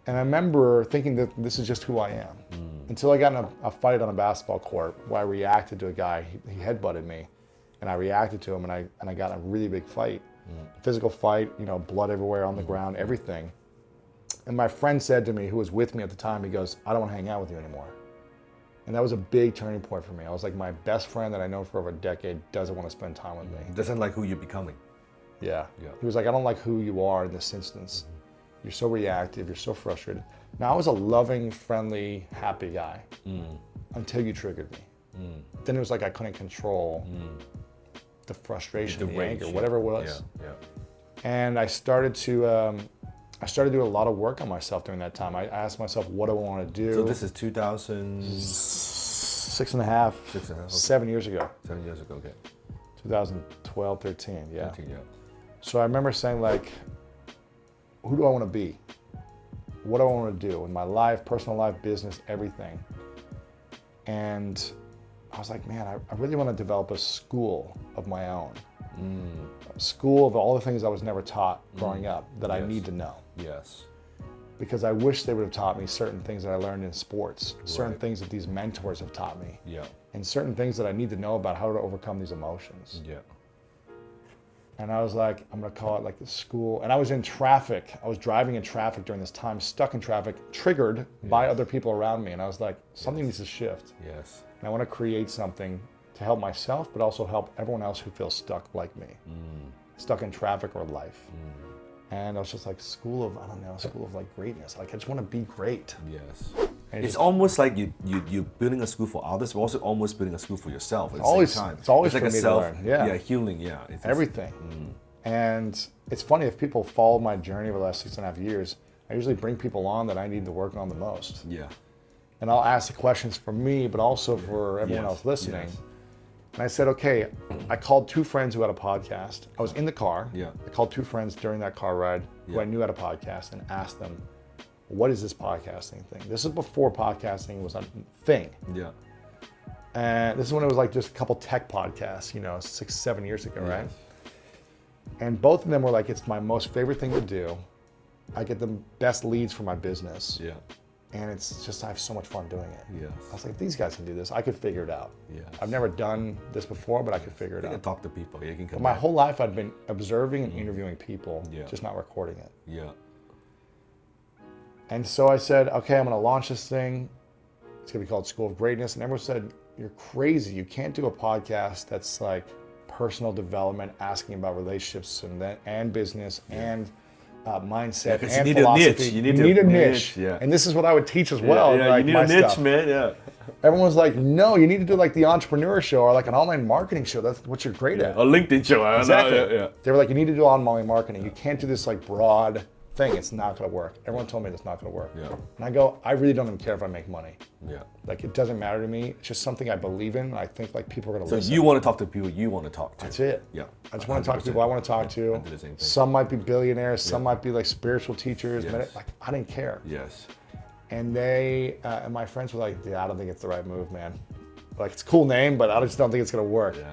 I remember thinking that this is just who I am. Until I got in a fight on a basketball court where I reacted to a guy. He headbutted me, and I reacted to him, and I got in a really big fight. Physical fight, you know, blood everywhere on the ground, everything. And my friend said to me, who was with me at the time, he goes, I don't want to hang out with you anymore. And that was a big turning point for me. I was like, my best friend that I know for over a decade doesn't want to spend time with me. Doesn't like who you're becoming. Yeah. He was like, I don't like who you are in this instance. You're so reactive, you're so frustrated. Now, I was a loving, friendly, happy guy until you triggered me. Then it was like I couldn't control the frustration, the rage, anger, whatever it was. Yeah. And I started to do a lot of work on myself during that time. I asked myself, what do I want to do? So this is 2000... 6.5, 6.5, okay. 7 years ago. 7 years ago, okay. 2012, 13, yeah. 13, yeah. So I remember saying, like, who do I want to be? What do I want to do in my life, personal life, business, everything? And I was like, man, I really want to develop a school of my own. A school of all the things I was never taught growing up that I need to know. Yes. Because I wish they would have taught me certain things that I learned in sports, certain things that these mentors have taught me, and certain things that I need to know about how to overcome these emotions. Yeah. And I was like, I'm gonna call it like the school. And I was in traffic. I was driving in traffic during this time, stuck in traffic, triggered by other people around me. And I was like, something needs to shift. Yes. And I want to create something to help myself, but also help everyone else who feels stuck like me, stuck in traffic or life. And I was just like, school of like greatness. Like, I just want to be great. Yes. It's almost like you're building a school for others, but also almost building a school for yourself at the same time. It's always like for a me self, to learn. Yeah. Healing, yeah. Everything. And it's funny, if people follow my journey over the last 6.5 years, I usually bring people on that I need to work on the most. Yeah. And I'll ask the questions for me, but also for everyone else listening. Yes. And I said, okay, I called 2 friends who had a podcast. I was in the car. Yeah. I called 2 friends during that car ride who I knew had a podcast and asked them, what is this podcasting thing? This is before podcasting was a thing. Yeah. And this is when it was like just a couple tech podcasts, 6-7 years ago, right? And both of them were like, it's my most favorite thing to do. I get the best leads for my business. Yeah. And it's just, I have so much fun doing it. Yes. I was like, these guys can do this. I could figure it out. Yes. I've never done this before, but I could figure it out. You can talk to people. You can come but my whole life I'd been observing and interviewing people, Yeah. just not recording it. Yeah. And so I said, okay, I'm going to launch this thing. It's going to be called School of Greatness. And everyone said, you're crazy. You can't do a podcast that's like personal development, asking about relationships and business and mindset and you need philosophy. a niche. You need a niche. Yeah. And this is what I would teach as well. Yeah, like you need my a niche, stuff. man. Yeah. Everyone's like, no, you need to do like the entrepreneur show or like an online marketing show. That's what you're great at. A LinkedIn show. I don't Exactly. know. Yeah. They were like, you need to do online marketing. You can't do this like broad thing. It's not going to work. Everyone told me it's not going to work. Yeah. And I go, I really don't even care if I make money. Yeah. Like, it doesn't matter to me. It's just something I believe in. I think like people are going to So listen. you want to talk to people you want to talk to. That's it. Yeah. I just want to talk to people I want to talk to. I do the same thing. Some might be billionaires. Some might be like spiritual teachers. Yes. Like, I didn't care. Yes. And they and my friends were like, yeah, I don't think it's the right move, man. Like, it's a cool name, but I just don't think it's going to work. Yeah.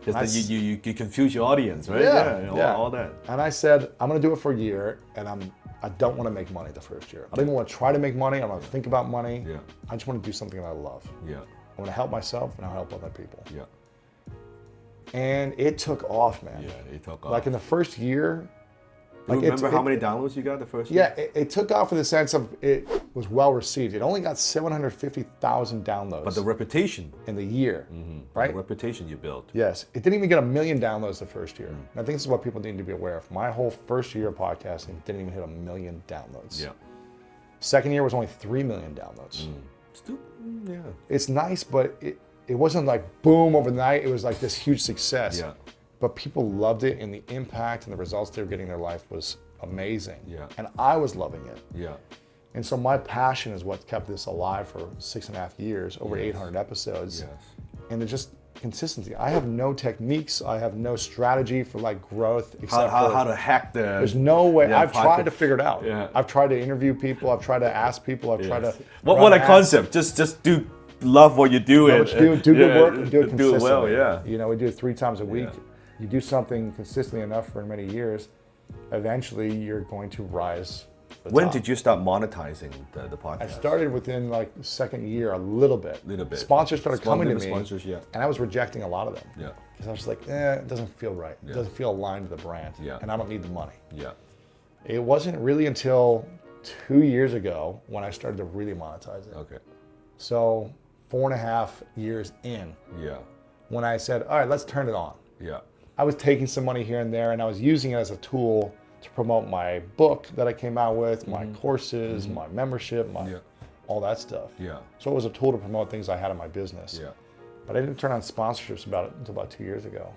Because then you confuse your audience, right? Yeah. All that. And I said, I'm going to do it for a year, and I don't want to make money the first year. I don't even want to try to make money. I don't want to think about money. Yeah. I just want to do something that I love. Yeah. I want to help myself, and I help other people. Yeah. And it took off, man. Yeah, it took off. Like in the first year. Do you remember how many downloads you got the first year? Yeah, it took off in the sense of it was well received. It only got 750,000 downloads. But the reputation. In the year, right? The reputation you built. Yes, it didn't even get 1 million downloads the first year. And I think this is what people need to be aware of. My whole first year of podcasting didn't even hit 1 million downloads. Yeah. Second year was only 3 million downloads. Still, yeah. It's nice, but it wasn't like boom overnight. It was like this huge success. Yeah. But people loved it, and the impact and the results they were getting in their life was amazing. Yeah. And I was loving it. Yeah. And so my passion is what kept this alive for 6.5 years, over 800 episodes. Yes. And it's just consistency. I have no techniques. I have no strategy for like growth. Except How to hack the... There's no way. Yeah, I've tried to figure it out. Yeah. I've tried to interview people. I've tried to ask people. I've tried to... What a concept. Just love what you do. Do good work and do it consistently. well, yeah. We do it 3 times a week. You do something consistently enough for many years, eventually you're going to rise. When did you start monetizing the podcast? I started within like the second year, a little bit. Sponsors started coming to me, and I was rejecting a lot of them. Yeah. Because I was just like, it doesn't feel right. It doesn't feel aligned to the brand. Yeah. And I don't need the money. Yeah. It wasn't really until 2 years ago when I started to really monetize it. Okay. So 4.5 years in. Yeah. When I said, all right, let's turn it on. Yeah. I was taking some money here and there, and I was using it as a tool to promote my book that I came out with, my courses, my membership, all that stuff. Yeah. So it was a tool to promote things I had in my business. Yeah. But I didn't turn on sponsorships until about 2 years ago.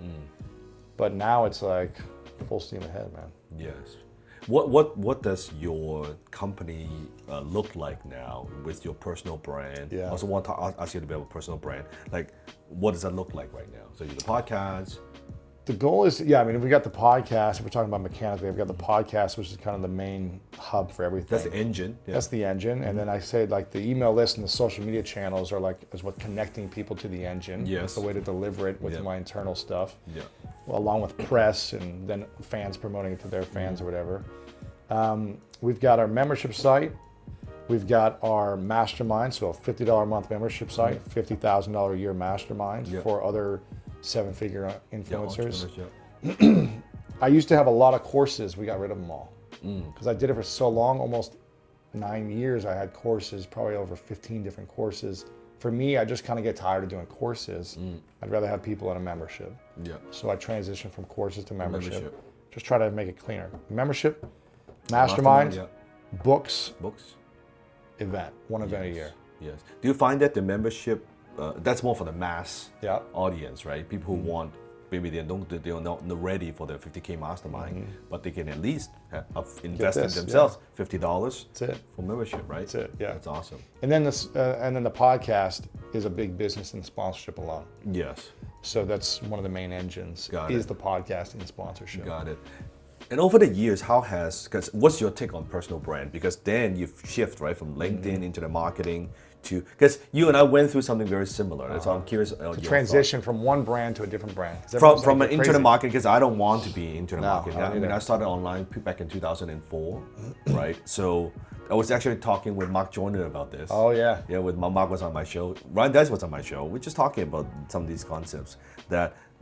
But now it's like full steam ahead, man. Yes. What does your company look like now with your personal brand? Yeah. I also want to ask you to build a personal brand. Like, what does that look like right now? So you have the podcast. The goal is, we got the podcast. If we're talking about mechanically, we've got the podcast, which is kind of the main hub for everything. That's the engine. Yeah. That's the engine. And then I say like the email list and the social media channels is what connecting people to the engine. Yes. It's the way to deliver it with my internal stuff. Yeah. Well, along with press and then fans promoting it to their fans or whatever. We've got our membership site. We've got our mastermind, so a $50 a month membership site, $50,000 a year mastermind for other 7-figure influencers. I used to have a lot of courses. We got rid of them all because I did it for so long, almost 9 years. I had courses, probably over 15 different courses. For me, I just kind of get tired of doing courses. I'd rather have people in a membership. Yeah. So I transitioned from courses to membership. Just try to make it cleaner. Membership, mastermind, books, event, one event a year. Yes. Do you find that the membership, that's more for the mass audience, right? People who want, maybe they're not ready for the 50K mastermind, but they can at least invest in themselves $50 for membership, right? That's it. Yeah, that's awesome. And then the podcast is a big business in sponsorship alone. Yes. So that's one of the main engines. The podcasting and sponsorship. Got it. And over the years, what's your take on personal brand? Because then you shift right from LinkedIn into the marketing to, because you and I went through something very similar. So I'm curious. To transition from one brand to a different brand. From an internet marketing, because I don't want to be internet marketing. I mean, I started online back in 2004, right? So I was actually talking with Mark Joyner about this. Oh yeah. Yeah, Mark was on my show. Ryan Dice was on my show. We're just talking about some of these concepts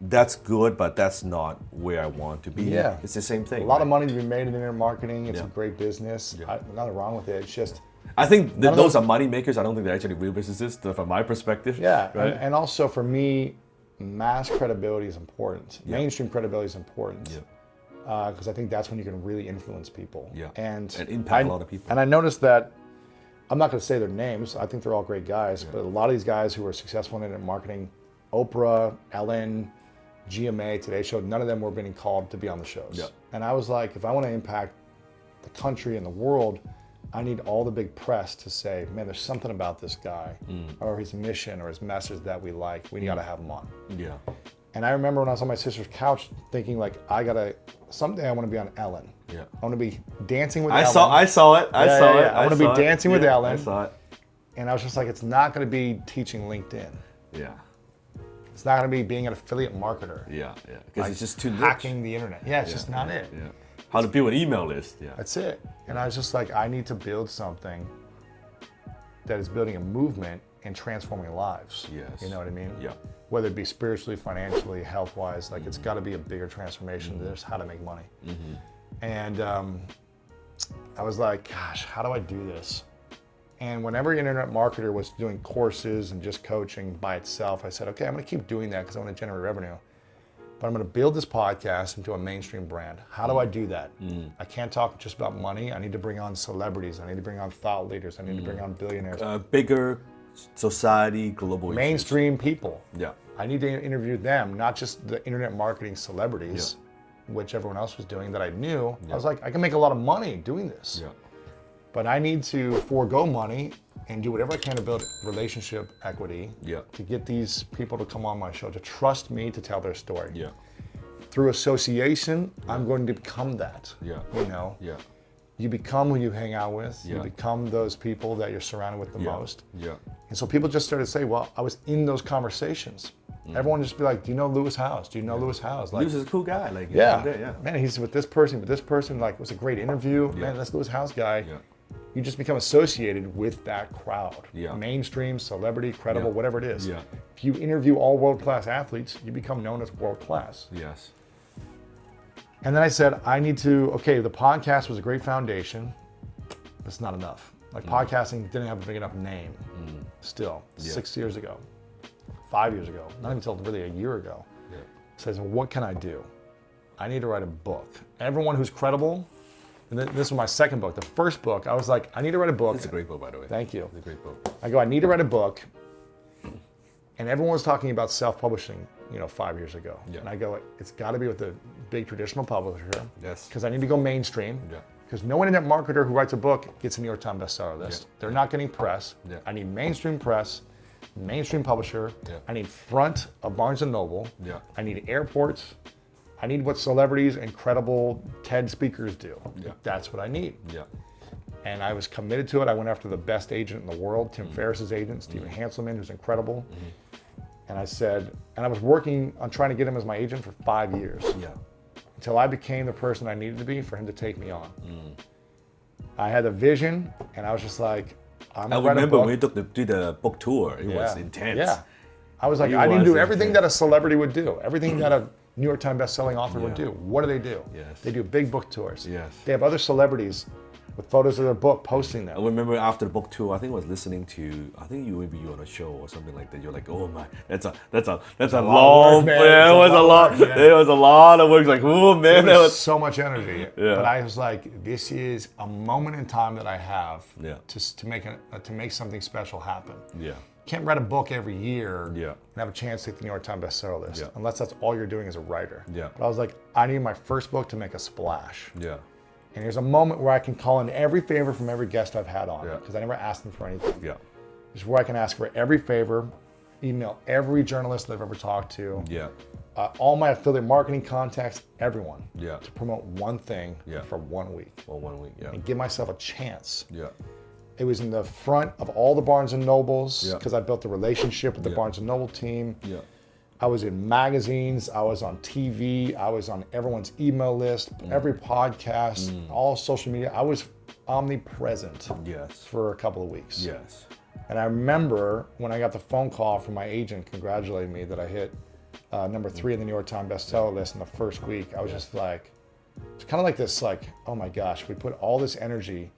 that's good, but that's not where I want to be. Yeah. It's the same thing. A lot of money to be made in internet marketing. It's a great business. Nothing wrong with it. It's just, I think those are money makers. I don't think they're actually real businesses from my perspective. Yeah, right? and also for me, mass credibility is important. Mainstream credibility is important. Because I think that's when you can really influence people. And impact a lot of people. And I noticed that, I'm not going to say their names. I think they're all great guys. But a lot of these guys who are successful in internet marketing, Oprah, Ellen, GMA, Today Show, none of them were being called to be on the shows. And I was like, if I want to impact the country and the world, I need all the big press to say, man, there's something about this guy or his mission or his message that we like. We got to have him on. Yeah. And I remember when I was on my sister's couch thinking like, someday I want to be on Ellen. Yeah. I want to be dancing with Ellen. I saw it. I want to be dancing with Ellen. I saw it. And I was just like, it's not going to be teaching LinkedIn. Yeah. It's not going to be being an affiliate marketer. Yeah. Because it's just too hacking the internet. Yeah, it's just not it. Yeah. How to build an email list. Yeah. That's it. And I was just like, I need to build something that is building a movement and transforming lives. Yes. You know what I mean? Yeah. Whether it be spiritually, financially, health-wise, like it's got to be a bigger transformation than just how to make money. And I was like, gosh, how do I do this? And whenever an internet marketer was doing courses and just coaching by itself, I said, okay, I'm going to keep doing that because I want to generate revenue. But I'm going to build this podcast into a mainstream brand. How do I do that? I can't talk just about money. I need to bring on celebrities. I need to bring on thought leaders. I need to bring on billionaires. Bigger society, global mainstream people. Yeah. I need to interview them, not just the internet marketing celebrities, which everyone else was doing that I knew. I was like, I can make a lot of money doing this. Yeah. But I need to forego money and do whatever I can to build relationship equity to get these people to come on my show, to trust me to tell their story. Yeah. Through association, I'm going to become that. Yeah. You know? Yeah. You become who you hang out with. Yeah. You become those people that you're surrounded with the most. Yeah. And so people just started to say, well, I was in those conversations. Everyone would just be like, do you know Lewis Howes? Do you know Lewis Howes? Like, Lewis is a cool guy. Like, yeah. Man, he's with this person, like, it was a great interview. Yeah. Man, that's Lewis Howes guy. Yeah. You just become associated with that crowd. Yeah. Mainstream, celebrity, credible, whatever it is. Yeah. If you interview all world-class athletes, you become known as world-class. Yes. And then I said, the podcast was a great foundation. That's not enough. Like podcasting didn't have a big enough name still, 6 years ago, 5 years ago, not even until really a year ago. Yeah. So I said, what can I do? I need to write a book. Everyone who's credible, and this was my second book. The first book, I was like, I need to write a book. It's a great book, by the way. Thank you. It's a great book. I need to write a book. And everyone was talking about self-publishing, 5 years ago. Yeah. And I go, it's got to be with a big traditional publisher. Yes. Because I need to go mainstream. Yeah. Because no internet marketer who writes a book gets a New York Times bestseller list. Yeah. They're not getting press. Yeah. I need mainstream press, mainstream publisher. Yeah. I need front of Barnes & Noble. Yeah. I need airports. I need what celebrities and credible TED speakers do. Yeah. That's what I need. Yeah. And I was committed to it. I went after the best agent in the world, Tim Ferriss's agent, Stephen Hanselman, who's incredible. And I said, and I was working on trying to get him as my agent for 5 years. Yeah. Until I became the person I needed to be for him to take me on. I had a vision, and I was just like, I'm gonna write a remember book. when we did the book tour. It was intense. Yeah. I was like, It I need to was do everything intense. that a celebrity would do, everything that a New York Times bestselling author would do. What do they do? Yes. They do big book tours. Yes. They have other celebrities with photos of their book posting I them. remember after the book tour, I think I was listening to, I think you maybe you on a show or something like that. You're like, oh my, that's a lot of long, work, man. yeah, it It's was a a lot lot, of work, man. it was a lot of work. It's like, oh man, that There was was, so much energy. Yeah. But I was like, this is a moment in time that I have Yeah. to make something special happen. yeah, Can't write a book every year Yeah. and have a chance to hit the New York Times bestseller list, Yeah. unless that's all you're doing as a writer. Yeah. But I was like, I need my first book to make a splash. yeah, And there's a moment where I can call in every favor from every guest I've had on, Yeah. because I never asked them for anything. yeah, It's where I can ask for every favor, email every journalist that I've ever talked to, yeah, all my affiliate marketing contacts, everyone, Yeah. to promote one thing Yeah. for 1 week well, 1 week, yeah, and give myself a chance. yeah, It was in the front of all the Barnes & Nobles Yeah. because I built a relationship with the Yeah. Barnes & Noble team. yeah, I was in magazines, I was on TV, I was on everyone's email list, every podcast, all social media. I was omnipresent yes, for a couple of weeks. yes, And I remember when I got the phone call from my agent congratulating me that I hit number 3 in the New York Times bestseller list in the first week. I was just like, it's kind of like this, like, oh my gosh, we put all this energy.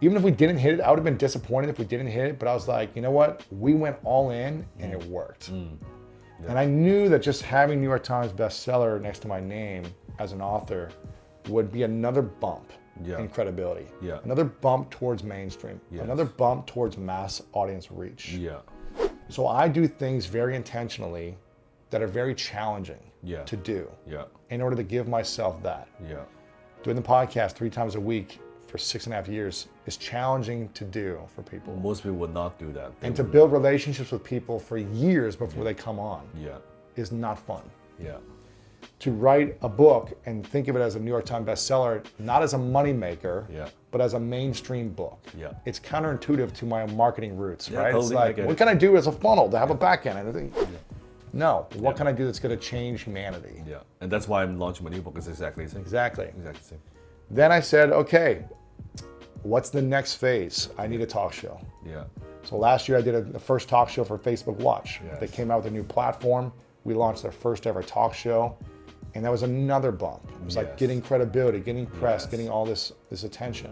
Even if we didn't hit it, I would have been disappointed if we didn't hit it. But I was like, you know what? We went all in and it worked. And I knew that just having New York Times bestseller next to my name as an author would be another bump Yeah. in credibility. Yeah. Another bump towards mainstream. Yes. Another bump towards mass audience reach. yeah, So I do things very intentionally that are very challenging Yeah. to do yeah, in order to give myself that. yeah, Doing the podcast 3 times a week for 6.5 years is challenging to do for people. most people would not do that. They And to would build relationships with people for years before they come on not. Yeah, is not fun. yeah, To write a book and think of it as a New York Times bestseller, not as a moneymaker, Yeah. but as a mainstream book. Yeah. It's counterintuitive to my marketing roots, Yeah, right? totally, It's I like, get what it. can I do as a funnel to have a back end? And I think, no, what can I do that's going to change humanity? yeah. And that's why I'm launching my new book. It's exactly the same. Exactly. Exactly the same. Then I said, okay, what's the next phase? I need a talk show. Yeah, So last year I did the first talk show for Facebook Watch. Yes. They came out with a new platform. We launched their first ever talk show. And that was another bump. It was like Yes. getting credibility, getting press, Yes. getting all this attention.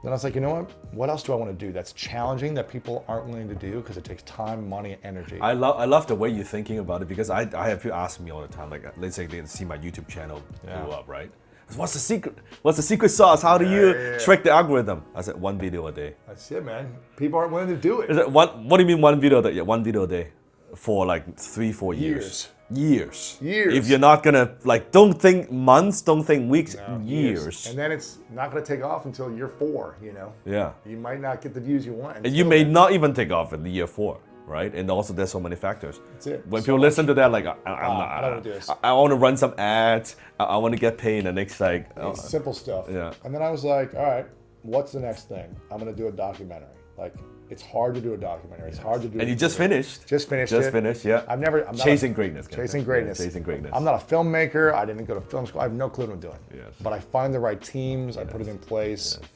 Then I was like, you know what? What else do I want to do that's challenging that people aren't willing to do because it takes time, money, and energy? I love the way you're thinking about it because I have people ask me all the time, like let's say they see my YouTube channel blow up, right? What's the secret? What's the secret sauce? How do you trick the algorithm? I said 1 video a day. That's it, man. People aren't willing to do it. Is it one? What do you mean 1 video a day? Yeah, 1 video a day for like 3-4 years. Years. If you're not gonna don't think months, don't think weeks, years. And then it's not going to take off until year 4, you know? Yeah. You might not get the views you want. And you may not even take off in the year 4, right? And also there's so many factors. That's it. When So people listen to that, like I don't wanna do this. I want to run some ads. I want to get paid. And it's like, It's simple stuff. Yeah. And then I was like, all right, what's the next thing? I'm going to do a documentary. Like, It's hard to do a documentary. It's hard to do. And you just finished. Just finished. Yeah. I'm not chasing greatness. Chasing greatness. Chasing greatness. I'm not a filmmaker. I didn't go to film school. I have no clue what I'm doing. Yes. But I find the right teams. I put it in place. Yes.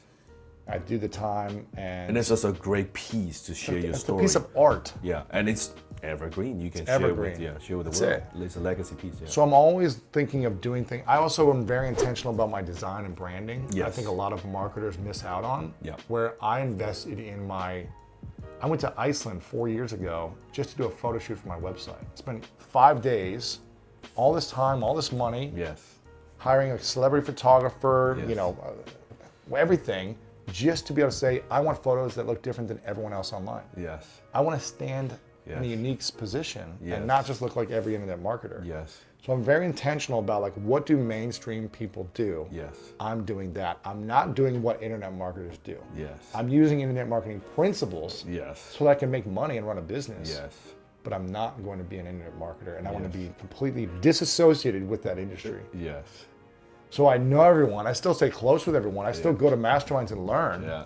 I do the time, and it's just a great piece to share your story. It's a piece of art. Yeah, and it's evergreen. You can evergreen. share with the world. It's a legacy piece. Yeah. So I'm always thinking of doing things. I also am very intentional about my design and branding. Yes. I think a lot of marketers miss out on. Yeah. Where I invested in I went to Iceland 4 years ago just to do a photo shoot for my website. Spent 5 days, all this time, all this money. Yes. Hiring a celebrity photographer, yes. Everything, just to be able to say, I want photos that look different than everyone else online. Yes. I want to stand in a unique position and not just look like every internet marketer. Yes. So I'm very intentional about what do mainstream people do? Yes. I'm doing that. I'm not doing what internet marketers do. Yes. I'm using internet marketing principles so that I can make money and run a business. Yes. But I'm not going to be an internet marketer, and I want to be completely disassociated with that industry. Yes. So I know everyone. I still stay close with everyone. I still go to masterminds and learn. Yeah.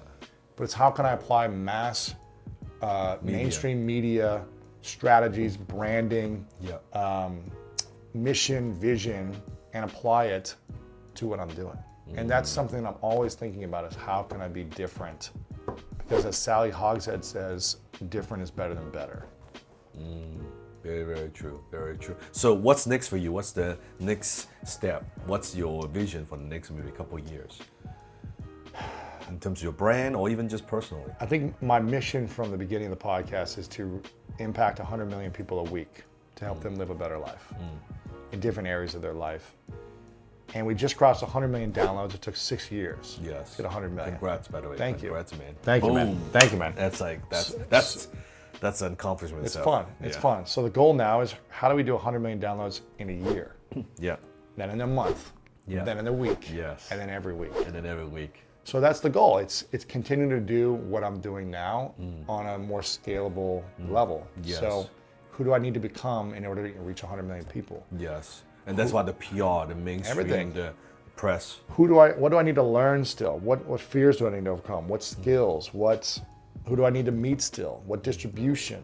But it's how can I apply mainstream media strategies, branding, mission, vision, and apply it to what I'm doing. And that's something I'm always thinking about is how can I be different? Because as Sally Hogshead says, different is better than better. Very, very true. Very true. So what's next for you? What's the next step? What's your vision for the next maybe couple of years? In terms of your brand or even just personally? I think my mission from the beginning of the podcast is to impact 100 million people a week to help them live a better life in different areas of their life. And we just crossed 100 million downloads. It took 6 years to get 100 million. Congrats, by the way. Thank you. Congrats, man. Thank you, man. Thank you, man. That's an accomplishment. It's fun. It's fun. So the goal now is how do we do 100 million downloads in a year? Yeah. Then in a month. Yeah. Then in a week. Yes. And then every week. And then every week. So that's the goal. It's continuing to do what I'm doing now on a more scalable level. Yes. So who do I need to become in order to reach 100 million people? Yes. And that's why the PR, the mainstream, the press. What do I need to learn still? What fears do I need to overcome? What skills? Who do I need to meet still? What distribution?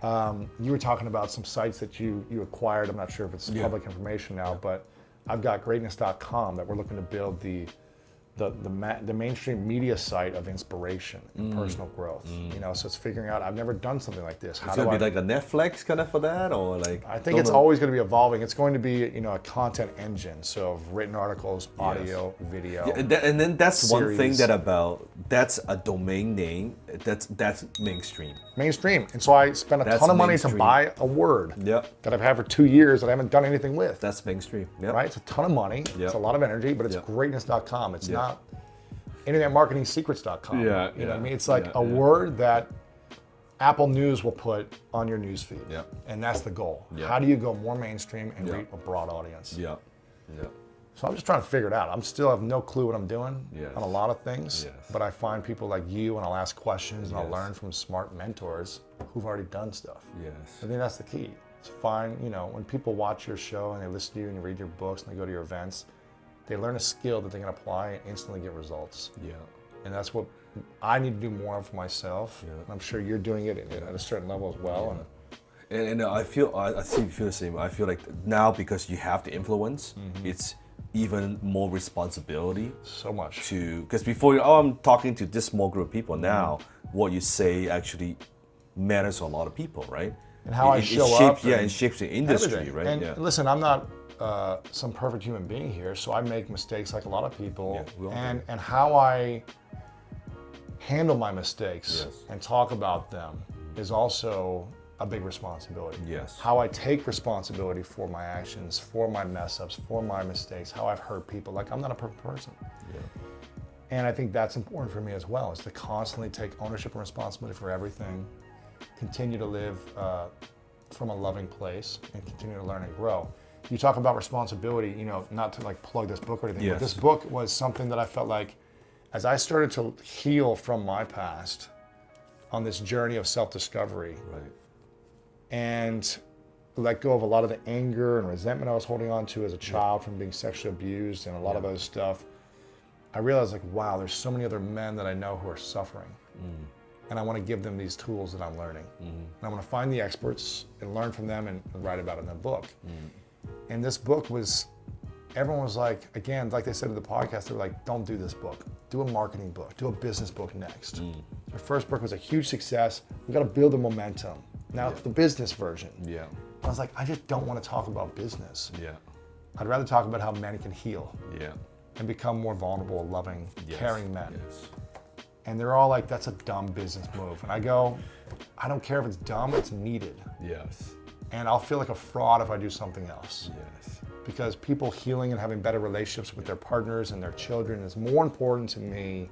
You were talking about some sites that you acquired. I'm not sure if it's public information now, but I've got greatness.com that we're looking to build the mainstream media site of inspiration and personal growth. So it's figuring out, I've never done something like this. It's going to be like a Netflix kind of for that, or like? I think it's always going to be evolving. It's going to be, a content engine. So written articles, audio, video. Yeah, and then that's series. One thing that's a domain name. That's mainstream. Mainstream. And so I spent a ton of money to buy a word that I've had for 2 years that I haven't done anything with. That's mainstream. Yep. Right? It's a ton of money. It's a lot of energy, but it's greatness.com. It's not internetmarketingsecrets.com. You know what I mean? It's like a word that Apple News will put on your news feed. And that's the goal. How do you go more mainstream and reach a broad audience? So I'm just trying to figure it out. I still have no clue what I'm doing on a lot of things, but I find people like you and I'll ask questions and I'll learn from smart mentors who've already done stuff. I think that's the key. It's fine, when people watch your show and they listen to you and you read your books and they go to your events, they learn a skill that they can apply and instantly get results. And that's what I need to do more of for myself. I'm sure you're doing it at a certain level as well. And I feel the same. I feel like now because you have the influence, it's even more responsibility. So much. Because before, I'm talking to this small group of people. Now, what you say actually matters to a lot of people, right? And how I show up. It shapes the industry, everything. right? And listen, I'm not some perfect human being here, so I make mistakes like a lot of people. And how I handle my mistakes and talk about them is also a big responsibility. How I take responsibility for my actions, for my mess ups, for my mistakes, how I've hurt people. Like, I'm not a perfect person. And I think that's important for me as well, is to constantly take ownership and responsibility for everything, continue to live from a loving place, and continue to learn and grow. You talk about responsibility, not to like plug this book or anything, but this book was something that I felt like as I started to heal from my past on this journey of self-discovery, and let go of a lot of the anger and resentment I was holding on to as a child from being sexually abused and a lot of other stuff, I realized like, wow, there's so many other men that I know who are suffering. and I want to give them these tools that I'm learning. And I want to find the experts and learn from them and write about it in a book. And this book was, everyone was like, again, like they said in the podcast, they were like, don't do this book. Do a marketing book. Do a business book next. Our first book was a huge success. We got to build the momentum. Now it's the business version. Yeah. I was like, I just don't want to talk about business. Yeah. I'd rather talk about how men can heal. Yeah. And become more vulnerable, loving, caring men. Yes. And they're all like, that's a dumb business move. And I go, I don't care if it's dumb, it's needed. Yes. And I'll feel like a fraud if I do something else. Yes. Because people healing and having better relationships with their partners and their children is more important to me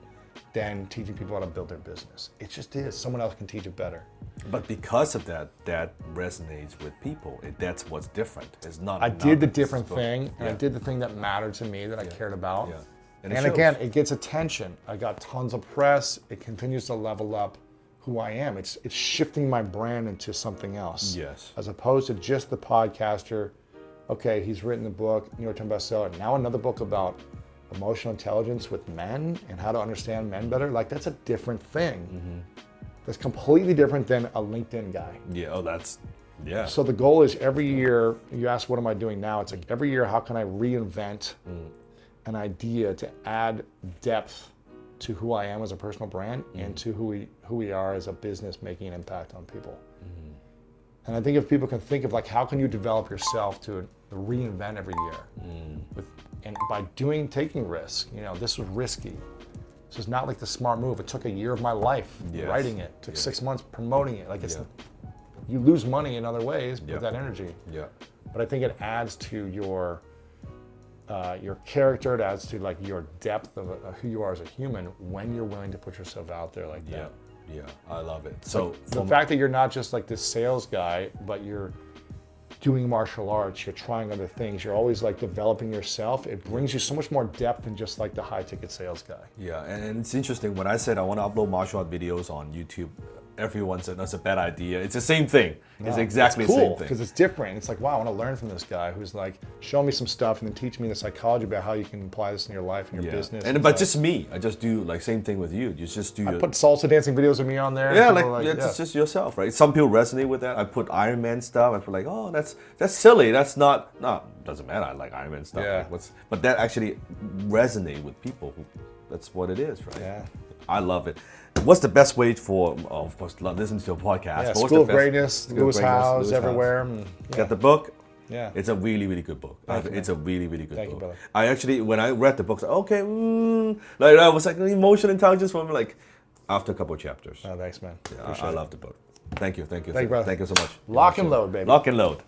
than teaching people how to build their business. It just is. Someone else can teach it better. But because of that, that resonates with people. That's what's different. It's not. I did the different thing, and I did the thing that mattered to me, that I cared about. Yeah. And again, it gets attention. I got tons of press. It continues to level up who I am. It's shifting my brand into something else. Yes. As opposed to just the podcaster. Okay, he's written a book, New York Times bestseller. Now another book about emotional intelligence with men and how to understand men better. Like, that's a different thing. That's completely different than a LinkedIn guy. Yeah. Oh, that's. Yeah. So the goal is every year, you ask, what am I doing now? It's like every year, how can I reinvent an idea to add depth to who I am as a personal brand and to who we are as a business making an impact on people. And I think if people can think of like, how can you develop yourself to reinvent every year? And by taking risks, this was risky. This was not like the smart move. It took a year of my life writing it. It took 6 months promoting it. Like you lose money in other ways with that energy. Yeah. But I think it adds to your character. It adds to like your depth of who you are as a human when you're willing to put yourself out there like that. Yeah, I love it. So like the fact that you're not just like this sales guy, but you're doing martial arts, you're trying other things, you're always like developing yourself, it brings you so much more depth than just like the high ticket sales guy. Yeah, and it's interesting, when I said I want to upload martial art videos on YouTube, everyone said that's a bad idea. It's the same thing. It's exactly the same thing. Because it's different. It's like, wow, I want to learn from this guy who's like, show me some stuff and then teach me the psychology about how you can apply this in your life and your business. But just me, I just do like same thing with you. You just do. I put salsa dancing videos of me on there. Yeah, it's just yourself, right? Some people resonate with that. I put Iron Man stuff. I put like, oh, that's silly. That's not. No, doesn't matter. I like Iron Man stuff. Yeah. Like, but that actually resonate with people. That's what it is, right? Yeah. I love it. What's the best way for, of course, listen to your podcast? Yeah, but School of Greatness, Lewis Howes, everywhere. Got the book? Yeah. It's a really, really good book. It's a really, really good Thank book. you, brother. I actually, when I read the book, I was like, okay, like I was like, emotional intelligence for me, like after a couple of chapters. Oh, thanks, man. I love the book. Thank you, Thank you, brother. Thank you so much. Lock and load, baby. Lock and load.